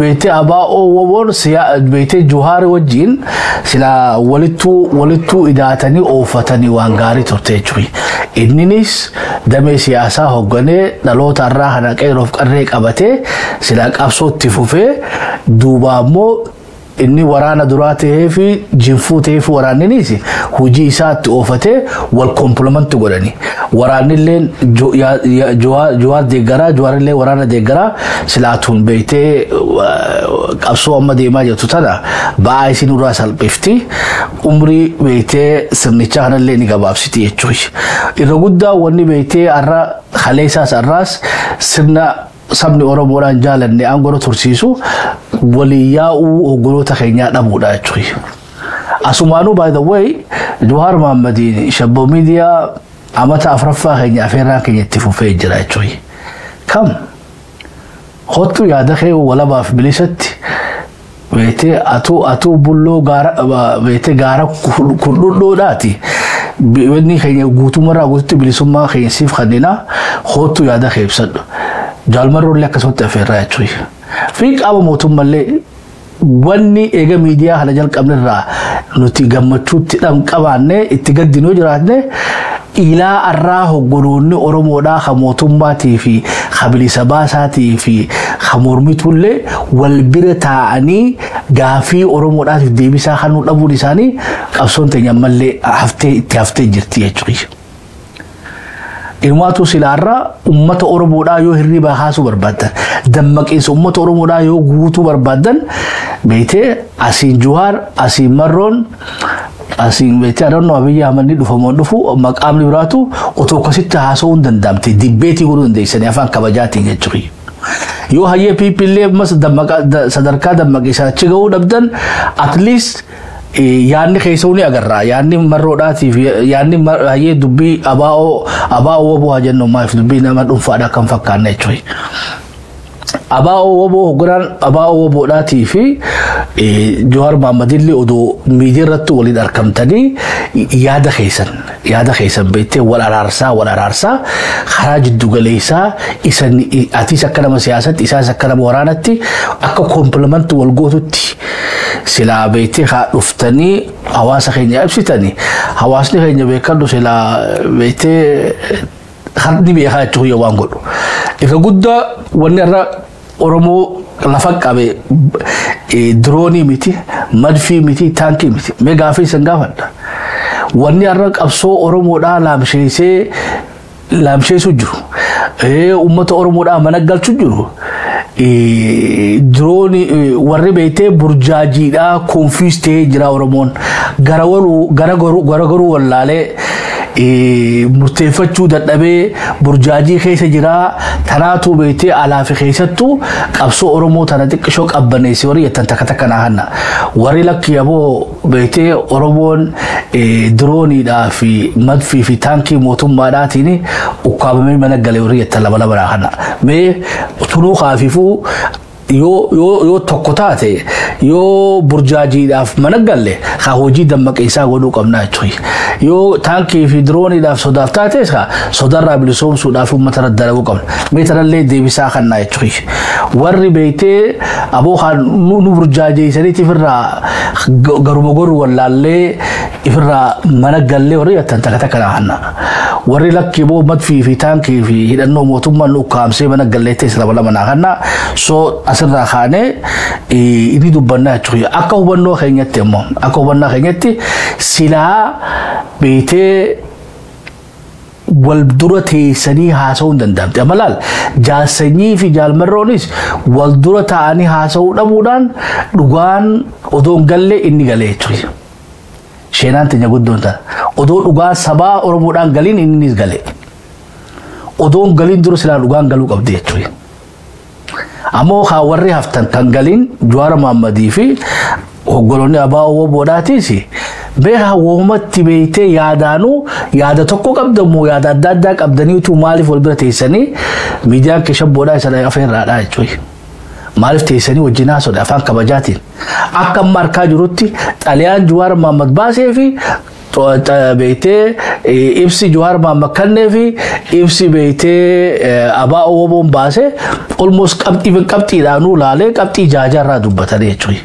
beete abaa'oo woboon beete Jawaar wajjin sila walittuu idaatanii oofatanii waan gaarii turte jechuudha inninis damee siyaasaa hogganee dhaloota irraa kana qeeroof qarree qabatee sila qabsootti fufee duuba ammoo inni waraana duraa ta'ee fi jinfuu ta'ee fi waraanninis hojii isaatti oofatee wal komplement godhani waraannillee Jawaar deeggaraa Jawaarillee waraana deeggaraa silaatuun beeytee qabsoo amma deemaa jirtu tana ba'aa isin irraa salphifti umrii beeytee sirnicha kanallee ni gabaabsiti jechuudha irra guddaa wanni beeytee arra khaleessaas arraas sirna sabni Oromoodhaan jaalanne aangoo tursiisu waliyaa'uu hoggoloota keenyaa dhabuudha jechuudha. Asumaanuu by the way Jawar Mohammed Shabboo Miidiyaa amata afraffaa keenya afeerraa keenyatti fufee jira jechuudha. Kam hottu yaada kee walabaaf bilisatti beete atuu bulloo gaara kudhudhoodhaati. Wanni keenya guutumarraa guututti bilisummaa keenyasiif kannina hottu yaada kee ibsadhu. Jaalmarroollee akkasumatti afeerraa jechuudha. Fi qaama mootummallee wanni eega miidiyaa kana jalqabnerraa nuti gammachuutti qabaanne itti gaddinoo jiraatne ilaa arraa hoggoloonni Oromoodhaa ka mootummaatii fi ka bilisa baasaatii fi ka mormitullee wal bira taa'anii gaafii Oromoodhaatiif deebisaa kan nu dhabuun isaanii qabsoon teenya ammallee itti haftee jirti jechuudha. Ilmaatu silaarraa ummata Oromoodhaa yoo hirriba haasuu barbaadan dammaqinsa ummata Oromoodhaa yoo guutuu barbaadan beeytee asiin Jawaar asiin Marroon asiin beeytee adannu Abiyyi Ahmad dhufamoon dhufu maqaamni biraatu otoo akkasitti haasa'uu hin danda'amte dibbeetii godhuu dandeessanii afaan kabajaatiin jechuudha. Yoo hayyee piipillee sadarkaa dammaqiinsaa achi gahuu dhabdan at least yaanni keessa uni agarra yaanni Marroodhaatiif yaanni hayyee dubbii abaa'oo woboo haa jennu maaf dubbii nama dhuunfaadhaa kan fakkaanne jechuudha. Abaa'oo woboo hogganaan abaa'oo woboodhaatii fi Jawar Mohammedillee odoo miidiyaa irratti waliin argamtanii yaada keessan beektee wal araarsaa karaa jiddu galeessaa atis akka nama siyaasatti isaas akka nama waraanatti akka komplement wal gootutti sila beektee haa dhuftanii hawaasa keenya ibsitanii hawaasni keenya beekadhu sila beektee harni beekaa jechuudha waan godhu. Ifa guddaa wanni irra Oromoo lafa qabe droonii miti madfii miti taankii miti meegaafii san gaafadha. Wanni irra qabsoo Oromoodhaa laamsheessu jiru ummata Oromoodhaa mana galchu jiru droonii warri beektee burjaajiidhaa konfiis ta'ee jira Oromoon gara garuu wallaalee murteeffachuu dadhabee burjaajii keessa jira tanaatu beektee alaafi keessattuu qabsoo Oromoo tana xiqqishoo qabbaneessi warri yettan takka naahanna warri lakki aboo beektee Oromoon drooniidhaa fi madfii fi taankii mootummaadhaatiin ukkaabamee mana galee warri yettan lama naahanna mee tunuu kaafifuu yoo tokko taate yoo burjaajiidhaaf mana galle haa hojii dammaqiinsaa godhuu qabna jechuudha. Yoo taankii fi drooniidhaaf sodaaf taates haa sodarraa bilisoomsuudhaaf uummata irratti dalaguu qabna. Meetarallee deebisaa kannaa jechuudha. Warri beektee aboo nu burjaajeessaniif irraa garuma goru wallaallee ifirraa mana gallee warri yattan takka naahanna. Warri lakki boo madfii fi taankii fi hidhannoo mootummaan ukkaamsee mana gallee teessa lama naahanna. So asirraa kaanee inni dubbannaa jechuudha. Akka hubannoo keenyatti silaa beektee wal dura teessanii haasa'uu hin danda'amte. Amalaal jaalsanyii fi jaalmarroonis wal dura taa'anii haasa'uu dhabuudhaan dhugaan odoon gallee inni galee jechuudha. Sheenaan teenya guddoon ta'a. Odoo dhugaa sabaa Oromoodhaan galiin innis galee. Odoon galiin dura silaa dhugaan galuu qabdi jechuudha. Ammoo warri haftan kan galin Jawaar Mohammadii fi hoggolonni ABO boodhaatiisi. Beekaa woomatti beeytee yaada tokko qabdamu yaada adda addaa qabdaniitu maaliif wal bira teessanii miidiyaan keessan boodhaa isa afeerraadhaa jechuudha. Maaliif teessanii wajjin haasodha afaan kabajaatiin. Akka markaa jirutti xaliyaan Jawaar Mohammad baasee fi beeytee ibsi Jawaar Mohammad kannee fi ibsi beeytee ABO boon baasee almost qabxiidhaanuu laalee qabxii jaajarraa dubbatanii jechuudha.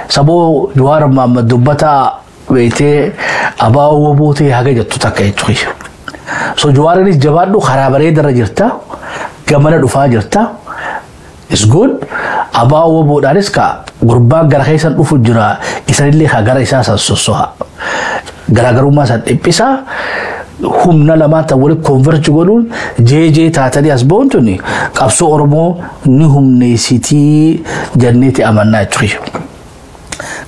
Saboo Jawaar Mohammad dubbataa beeytee ABO bootee haga jettu takka jechuudha. So Jawaarinis jabaadhu karaa bareedarra jirta gamana dhufaa jirta. It's good. ABO boodhaanis ka gurbaan gara keessan dhufu jira isanillee ka gara isaa sassosoha. Garaagarummaa san dhiphisaa humna lamaan ta'an waliin konverji godhuun jeejee taatanii as ba'uun qabsoo Oromoo ni humneessitii janneeti amannaa jechuudha.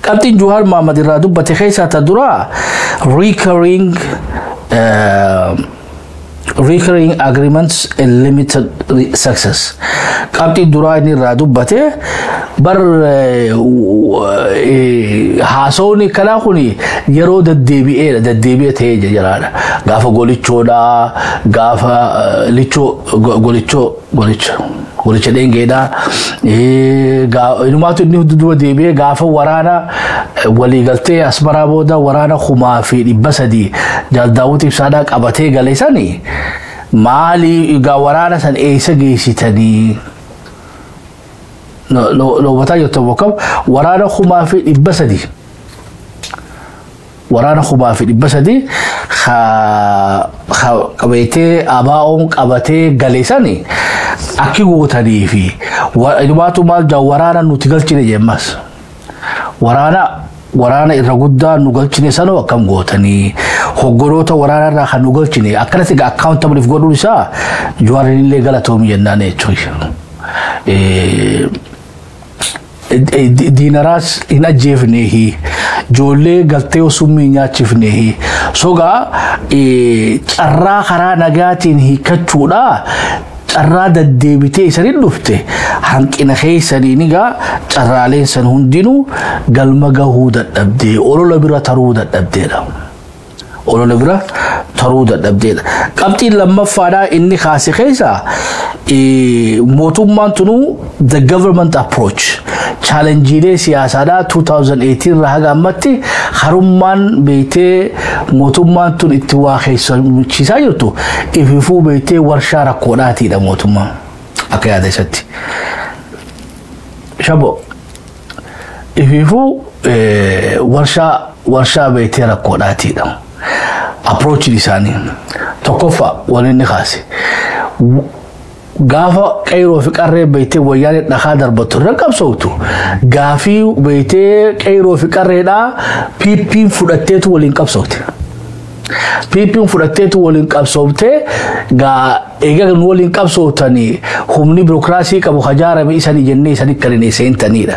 Qabxiin Jawaar Mohammad irraa dubbate keessaa ta duraa recurring agreements and limited success. Qabxiin duraa inni irraa dubbate bar haasawni kanaa kuni yeroo deddeebi'ee ta'ee jiraadha. Gaafa golichoodha, gaafa golicha dhengeedha. Inumaatu inni duuba deebi'ee gaafa waraana waliigaltee Asmaraa booda waraana 300 Jaal Daawud Ibsaadhaa qabatee galee sanii maali egaa waraana san eessa geessitanii? لو بتاعي توقف ورانا خمافي البسدي ورانا خمافي البسدي قبيتي أباهم قبتي جلساني أكيد تاني في وإنباتو مال جا ورانا نتقل تيجي جماس waraana irra guddaa nu galchine sana akkam gootanii hoggoroota waraana irraa kan nu galchine akkanatti accountable godhuun isaa Jawaar illee galatoomii jennaan jechuudha. Diinaraas hin ajjeefneehi ijoollee galtee osummii nyaachifneehi sogaa carraa karaa nagaatiin hiikachuudha. Carraa deddeebitee isaanii dhufte hanqina keessanii gaa carraaleen san hundinuu galma gahuu dadhabdee olola bira taruu dadhabdeedha. Olola bira taruu dadhabdeedha. Qabxiin lammaffaadhaa inni kaase keessa mootummaan tunuu the government approach challengeelee siyaasaadhaa 2018 irraa haga ammatti harummaan beeytee mootummaan tun itti waa keessumchiisaa jirtu ififuu beeytee warshaa rakkoodhaatiidha mootummaan akka yaada isatti. Shabo ififuu warshaa beeytee rakkoodhaatiidha. Approach isaanii tokkoffaa waan inni kaase. Gaafa qayroo fi qarree beeytee wayyaanee dhakaa darbatu irra qabsootu gaafii beeytee qayroo fi qarreedhaa PP'n fudhatteetu waliin qabsoote. PP'n fudhatteetu waliin qabsoomtee egaa waliin qabsootanii humni biirokiraasii qabu hajaarame isanii jennee isanii kan seentaniidha.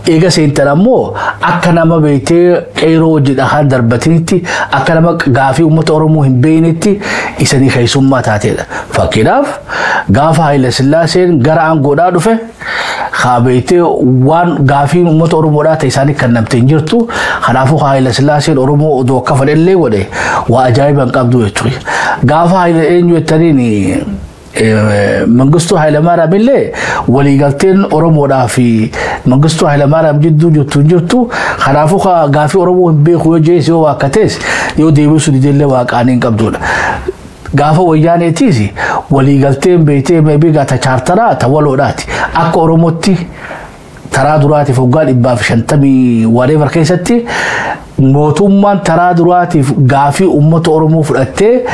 Eega seentan ammoo akka nama beeytee qayroo wajji dhakaa darbatinitti akka nama gaafii uummata Oromoo hin beeynetti isanii keessummaa taateedha. Fakkiidhaaf gaafa Haile Sillaaseen gara aangoodhaa dhufe beeytee waan gaafii uummata Oromoodhaa ta'e isaanii kan namtee hin jirtu. Kanaafuu Haile Sillaaseen Oromoo odoo akka fedhellee godhe waa ajaa'iban qabdu jechuudha. Gaafa Haile eenyu jettaniin Mangistuu Hayilamaariyaam illee waliigalteen Oromoodhaa fi Mangistuu Hayilamaariyaam jidduu jirtu. Kanaafuu gaafii Oromoo hin beeku yoo jees yoo waakkatees yoo deebisu didellee waaqaaniin qabdudha. Gaafa wayyaaneetiis waliigalteen beeytee meebii gaata chaartaraa tawaloodhaati. Akka Oromootti taraa duraatiif waggaa 150 whatever keessatti mootummaan taraa duraatiif gaafii uummata Oromoo fudhattee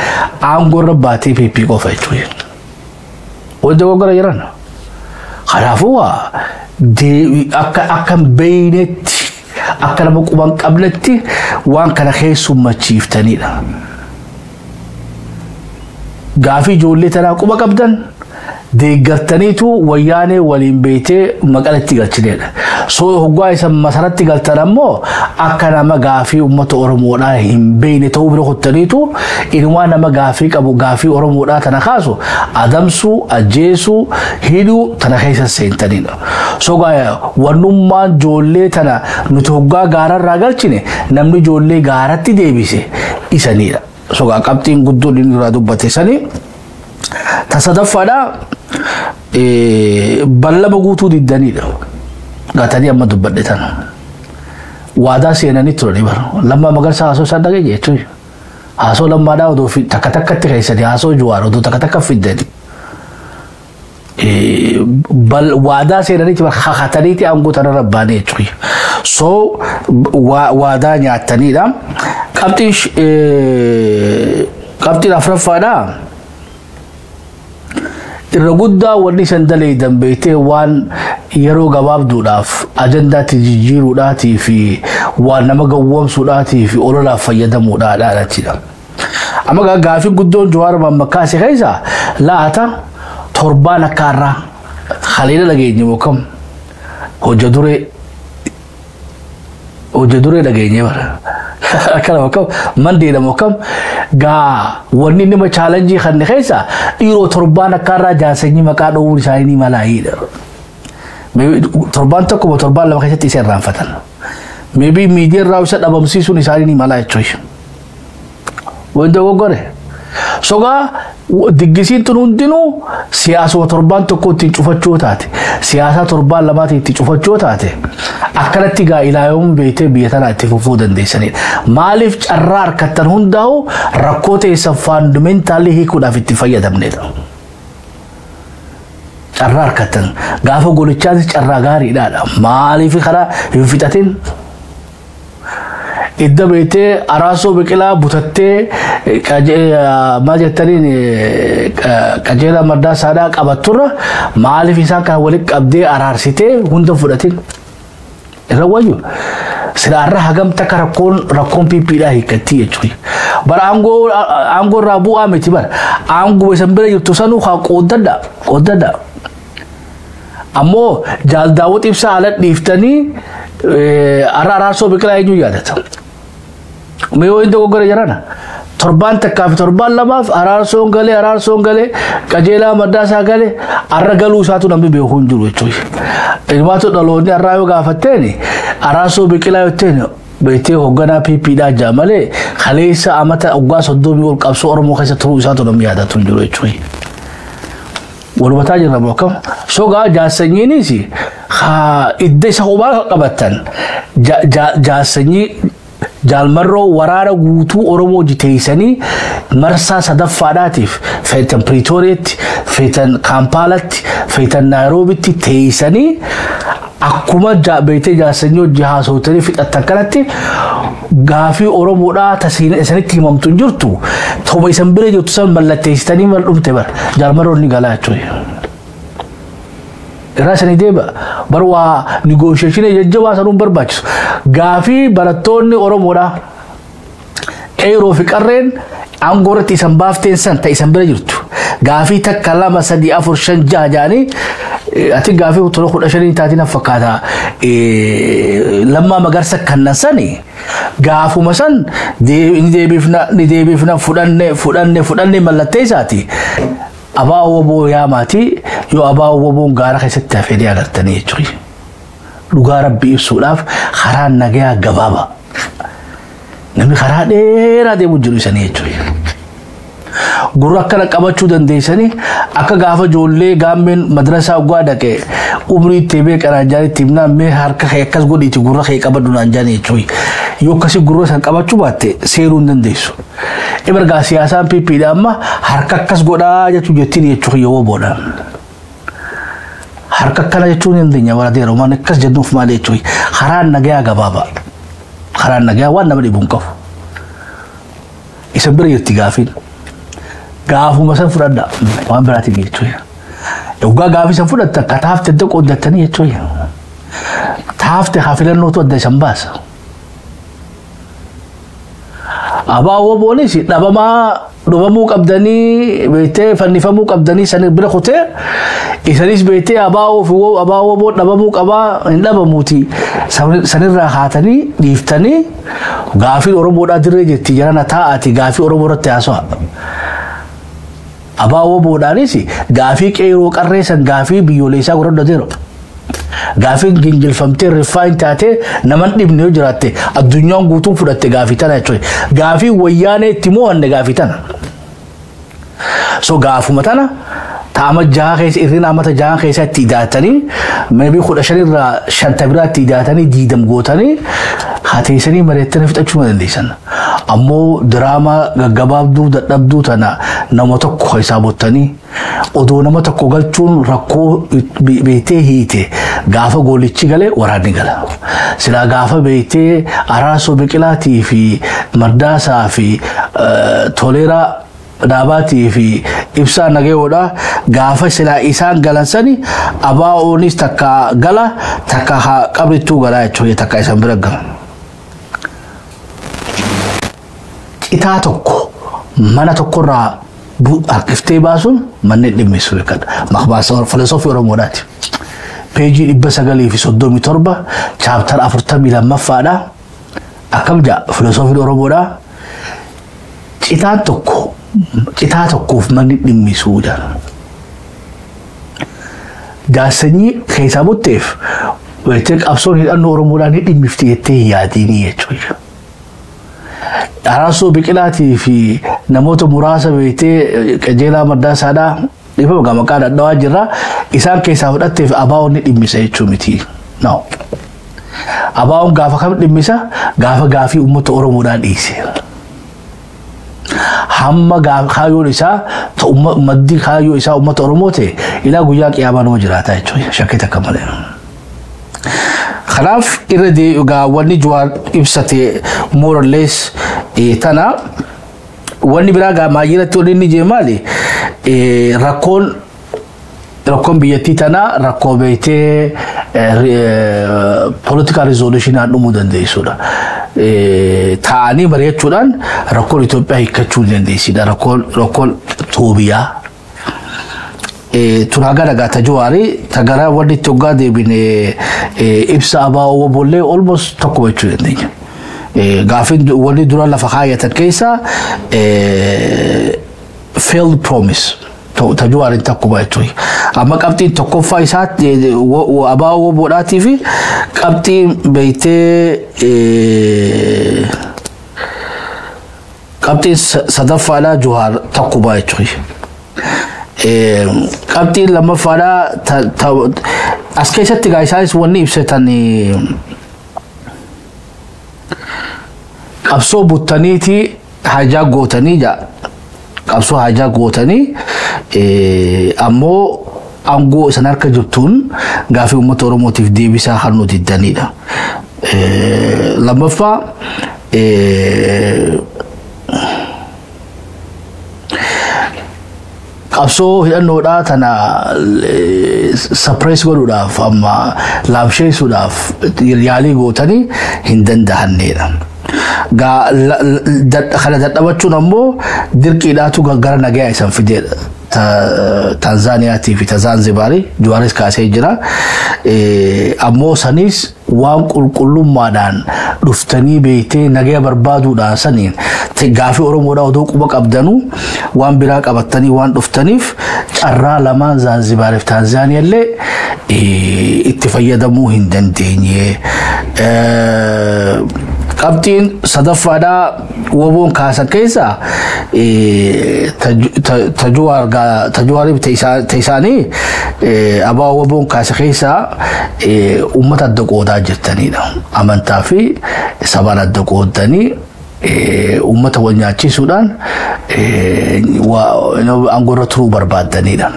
aangoo irra baatee PP qofa jechuudha. Wajja goggora jiran. Kanaafuu akka beeynetti akka nama quban qabnetti waan kana keessummachiiftaniidha. Gaafii ijoollee tanaa quba qabdan deeggartaniitu wayyaanee waliin beeytee maqalatti galchineedha. So hoggaa isa masaratti galtan ammoo akka nama gaafii uummata Oromoodhaa hin beeyne ta'uu bira kuttaniitu inumaa nama gaafii qabu gaafii Oromoodhaa tana kaasu adamsuu ajjeesuu hidhuu tana keessa seentaniidha. So wannummaan joollee tana nuti hoggaa gaararraa galchine namni joollee gaaratti deebise isaniidha. So qabxiin guddoon inni irraa dubbate sanii tasadaffaadha ballama guutuu diddaniidha. Gaatanii amma dubbadhe tana waadaa seenanii turani bara lammaa magarsaa haasoo isaan dhagee jechuun haasoo lammaadhaa odoo takka takkatti keessanii haasoo juwaar odoo takka takka fiddanii waadaa seenaniiti kakataniiti aangoo tana rabbaanii jechuun so waadaa nyaataniidha. Qabxiin afuraffaadha irra guddaa wanni san dalee dambeeytee waan yeroo gabaabduudhaaf ajandaatti jijjiiruudhaatii fi waan nama gawwamsuudhaatii fi ololaaf fayyadamuudhaadhaadha. Amma gaafii guddoon Jawaar Mammakkaasee keessa laata torbaan akkaarraa haleela dhageenye mookam hojja duree dhageenye bara. Akkana mookam mandeedha mookam gaa wanni nama chaalenjii kanne keessa dhiiroo torbaan akkaarraa jaarsanyii maqaa dhoowwuun isaanii malaayiidha. Torbaan tokko torbaan lama keessatti isa irraanfatan. Maybe miidiyaa irraa isa dhabamsiisuun isaanii malaa jechuudha. Wanti goggore. Sogaa diggisiin tun hundinuu siyaasuma torbaan tokko ittiin cufachuu taate siyaasaa torbaan lamaatti ittiin cufachuu taate akkanatti gaa ilaayoon beeytee biyya tanaa itti fufuu dandeessanidha. Maaliif carraa harkattan hundaa'u rakkoo teessan faandamentaalii hiikuudhaaf itti fayyadamnedha. Carraa harkattan gaafa golichaatti carraa gaariidhaadha. Maaliif karaa hin fixatin? Idda beeytee Araasoo Biqilaa butattee maal jettaniin qajeelaa Mardaasaadhaa qabatturra maaliif isaan kana walitti qabdee araarsitee hunda fudhatin? Irra wayyu sila irra hagamta ka rakkoon piippiidhaa hiikkattii jechuudha. Bara aangoo irraa bu'aa miti bara aangoo isan bira jirtu sanuu haa qooddadha. Ammoo jaaldaawwat ibsaa ala dhiiftanii Araarsoo Biqilaa eenyu yaadata? Mee inni dogoggora jirana? Torbaan takkaa fi torbaan lamaaf Araarsoon galee qajeelaa Mardaasaa galee arra galuu isaatu namni beeku hin jiru jechuudha. Ilmaatu dhaloonni arraa yoo gaafatteen Araarsoo Biqilaa jetteen beektee hoogganaa piippiidhaa jaa malee kaleessa amata waggaa 30 ol qabsoo Oromoo keessa turuu isaatu namni yaadatu hin jiru jechuudha. Walumataa jirra bokkam sogaa jaarsanyiinis idda isa hubaa qabattan jaarsanyii jaalmarroo waraana guutuu Oromoo jiteessanii marsaa sadaffaadhaatiif feetan Pretooriyaatti feetan Kampaalaatti feetan Naayiroobitti teessanii akkuma beektee jaarsanyii hojii haasawtanii fixattan kanatti gaafii Oromoodhaa isanitti himamtu hin jirtu ta'uma isan bira jirtu san mallatteessitanii mal dhumte bara jaalmarroonni galaa jechuudha. Irraa sanii deeba bar waa negotiation jajjabaa sanuun barbaachisu gaafii barattoonni Oromoodhaa eeroo fi qarreen aangoo irratti isan baafteen san ta isan bira jirtu gaafii takka 2 3 4 5 6 jaanii ati gaafii 15 taatiin fakkaata lammaa magarsa kannan sani gaafuma san ni deebiifna fudhanne mallatteessaati. Abaa woboo yaamaati yoo abaa woboon gaara keessatti hafee agartanii jechuudha. Dhugaa Rabbii ibsuudhaaf karaa nagayaa gabaaba. Namni karaa dheeraa deemu jiru isanii jechuudha. Gurra akkana qabachuu dandeessanii akka gaafa ijoollee gaammeen madrasaa ugaa dhaqee umrii itti beekanaan jaanitti himnaan mee harka kee akkas godhiiti gurra kee qabadhu naan jaanii jechuudha. Yoo akkasii gurra san qabachuu baatte seeruu hin dandeessu. Emergaa siyaasaan piippiidha amma harka akkas godhaa jechuu jettiin jechuudha yoo boodha. Harka akkana jechuun hin dandeenya barateera uumaan akkas jennuuf maal jechuudha. Karaan nagayaa gabaaba. Karaan nagayaa waan nama dhibu hin qabu. Isan bira jirti gaafiin. Gaafuma san fudhadha waan biraatiin jechuudha. Egaa gaafii san fudhatta ka taafte adda qooddattanii jechuudha. Taafte hafilannootu adda isan baasa. Abaa woboonis dhabamaa dhumamuu qabdanii beektee fannifamuu qabdanii san bira kutee isanis beektee abaawoo boo dhabamuu qabaa hin dhabamuuti sanirraa haatanii dhiiftanii gaafii Oromoodhaa dirree jetti jarana taa'aati gaafii Oromoo irratti haasa'a. Abaawoo boodhaanis gaafii qeeroo qarreessan gaafii biyyoolessaa godhadhateera. Gaafii gingilfamtee rifaayin taatee naman dhibne yoo jiraatte addunyaan guutuun fudhatte gaafii tana jechuudha. Gaafii wayyaanee itti mo'anne gaafii tana. So gaafuma tana taama jaha keessa irrina amata jaha keessa itti idaatanii maybe 15 irraa 5 biraatti idaatanii diidam gootanii hateessanii mareettanii fixachuu dandeessan. Ammoo diraamaa gaggabaabduu dadhabduu tana nama tokko hisaabottanii odoo nama tokko galchuun rakkoo beektee hiite gaafa goolichi galee waraanni gala. Silaa gaafa beektee Araarsoo Biqilaatii fi Mardaasaa fi Toleeraa Dhaabaatii fi Ibsaa Nagayoodha gaafa silaa isaan galansani ABO'nis takka gala takka qabrittuu galaa jechuudha takka isaan bira gala. Citaa tokko mana tokkorraa harkiftee baasuun manni dhimmisu beekadha. Maqbaasa filosoofii Oromoodhaati. Peejii 937 chaaptara 42ffaadha. Akkam jaa filosoofiin Oromoodhaa citaa tokkoof manni dhimmisuu jira. Jaarsanyii keessaa butteef wayitee qabsoon hidhannoo Oromoodhaa ni dhimmifti jettee yaadinii jechuudha. Araarsoo Biqilaatii fi namoota muraasa beektee qajeelaa Mardaasaadhaa dhiifa maqaa dhadhawaa jirra. Isaan keessaa fudhatteef ABO'n ni dhimmisa jechuu miti. No. ABO'n gaafa kam dhimmisa gaafa gaafii uummata Oromoodhaa dhiise. Hamma kaayyoon isaa maddii kaayyoo isaa uummata Oromoo ta'e ilaa guyyaa qiyaamaa nama jiraataa jechuudha. Shakkii takka malee. Kanaaf irra deebi'ugaa wanni Jawaar ibsate more or less tana wanni biraa gaa maayilatti wanni inni jee maali rakkoon biyyattii tana rakkoo beektee political resolution dhumuu dandeessudha. Taa'anii mari'achuudhaan rakkoon Itoophiyaa hiikkachuu dandeessidha. Rakkoon Toobiyaa. Tunaga daga tajuari tagara wadi toga deebine ibsa ABO bolle almost tokko jechu yendenya. Gaafin wadi dura lafa kaayatan keessa failed promise. Tajuari takkuba jechu. Amma qabxiin tokkoffaa isaatti ABO boodhaatii fi qabxiin beeytee qabxiin sadaffaadhaa Jawaar takkuba jechu. Qabxiin lammaffaadhaa as keessatti gaa isaanis wanni ibsatan qabsoo buttaniiti hajaa gootanii jaa qabsoo hajaa gootanii ammoo aangoo isan harka jirtuun gaafii uummata Oromootiif deebisaa hannuu diddanidha. Lammaffaa qabsoo hidhannoodhaa tana suppress godhuudhaaf amma laamsheessuudhaaf yaalii gootanii hin danda'annedha. Kana dadhabachuun ammoo dirqiidhaatu gara nagaa isan fideedha. Tanzaaniyaatii fi Zanzibaarii Jawaaris kaasee jira. Ammoo sanis waan qulqullummaadhaan dhuftanii beektee nagaa barbaaduudhaan saniin gaafii Oromoodhaa odoo quba qabdanuu waan biraa qabatanii waan dhuftaniif carraa lamaan Zanzibaariif Tanzaaniyaallee itti fayyadamuu hin dandeenye. Qabxiin sadaffaadhaa woboon kaasan keessa tajuwaariif ta'isanii ABO woboon kaasa keessa uummata adda qoodaa jirtanidha. Amantaa fi sabaan adda qoodanii uummata wal nyaachisuudhaan aangorra turuu barbaaddanidha.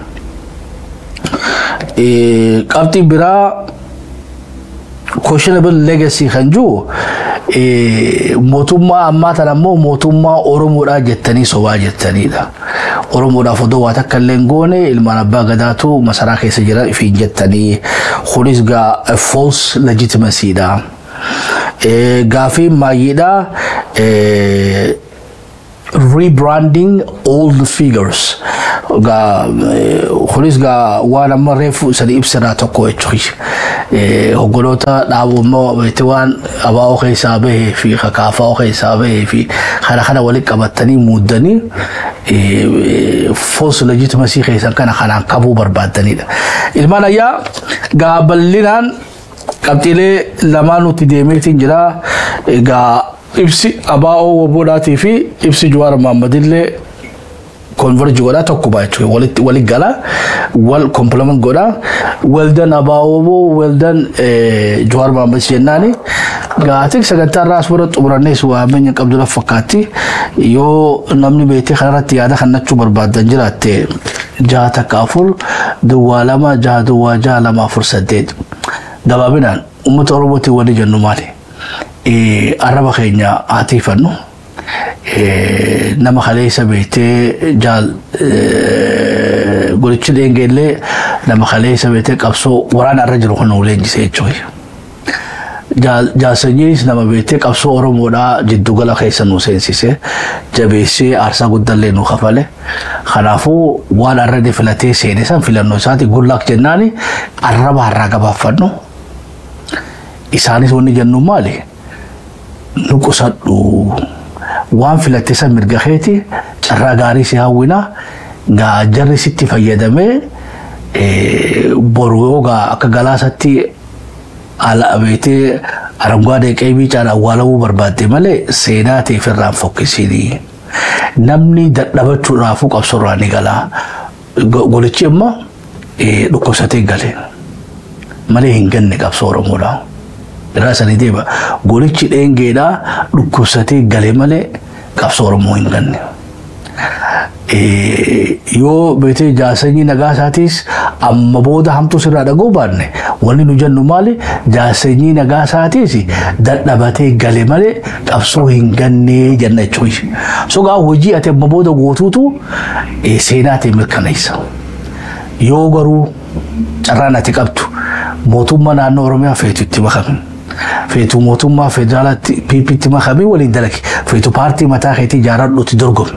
Qabxiin biraa questionable legacy kan jiru mootummaa ammaa tan ammoo mootummaa Oromoodhaa jettanii sobaa jettanidha. Oromoodhaaf odoo waa takka illee goone ilmaan abbaa gadaatu masaraa keessa jira ifiin jettanii kunis gaa false legitimacyidha. Gaafii maayyiidhaa rebranding old figures ga khulis ga wana marefu sadi ibsana toko echi hogolota dawo mo betawan abaw khisabe fi khakafa khisabe fi khana wali qabatani mudani false legitimacy khisan kana khana qabu barbadani ilmana ya ga ballinan qabtile lamanu tidemetin jira ga ibsi abaw bodati fi ibsi juwar mamadille converge goda tokko baachu wali gala wal complement goda well done abawo well done juwar mamad jennani gaatik saganta ras warat umranes wa men qabdula fakati yo namni beeti kharati ada khannachu barbadan jirate jata kafur duwalama jadu wajalama fursaded dababinan ummat oroboti wali jannu mali araba khenya atifanu nama khalisa beete jal golichi dengele nama khalisa beete qabso warana rajul khonu lenjise choy jal jasanyiis nama beete qabso oromoda jiddu gala khaysan usensise jabese arsa gudalle no khafale khalafu wala rade filate senesan filanno saati gullak jennani araba haraga bafanno isani sonni jannu mali nuqsadu وان في الاتسام مرقخيتي الرقاري سيهاونا غا جري ستي فيدامي بروغا اكاقلاساتي على ابيتي ارمقادي كيبي جانا والو برباتي مالي سيناتي في الرام فوكي سيدي نمني دبتو رافوك ابصراني غلا قولتي اما لكوساتي غالي مالي هنگنك ابصورو مولا rasani deba golichi dengeda dukusate galemale kapsoro moingan yo bete jasanyi nagasatis amma boda hamtu sirada gobarne wani nujannu male jasanyi nagasatis dadabate galemale kapso hinganne janna choy so ga hoji ate maboda gotutu senate milkanaisa yo garu charana tikabtu motumma naanno oromiya feetutti bakam فيتو موتوما فيدرالات بيبيتي ما خبي ولي دلك فيتو بارتي متى خيتي جارات لو تدرغم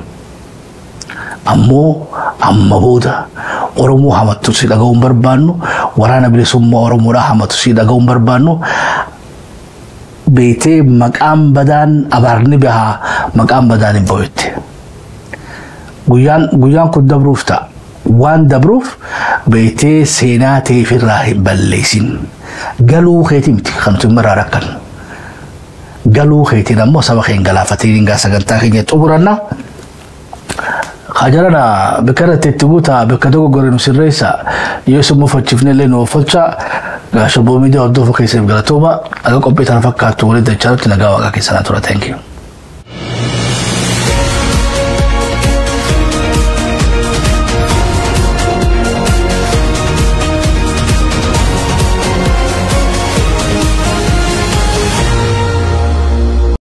أمو بودا أورمو حمد تسي لغاهم بربانو ورانا بلي سمو أورمو را حمد تسي لغاهم بربانو بيتي مقام بدان أبارني بها مقام بدان بويت غيان كد دبروفتا وان دبروف بيتي سيناتي في الراهب بليسين قالوا خيتي متي خمسة مرة ركن قالوا خيتي نمو سبخين قلافتين قاسا قنتاخين يتقبرنا خجرنا بكرة التبوتا بكدوغو قرنو سريسا يوسف مفتشفني لينو فتشا شبو ميديا ودوفو كيسيب قلتوبا أقول كمبيوتر فكاتو ولد الشارت نقاوة كي سنة تورا. Thank you.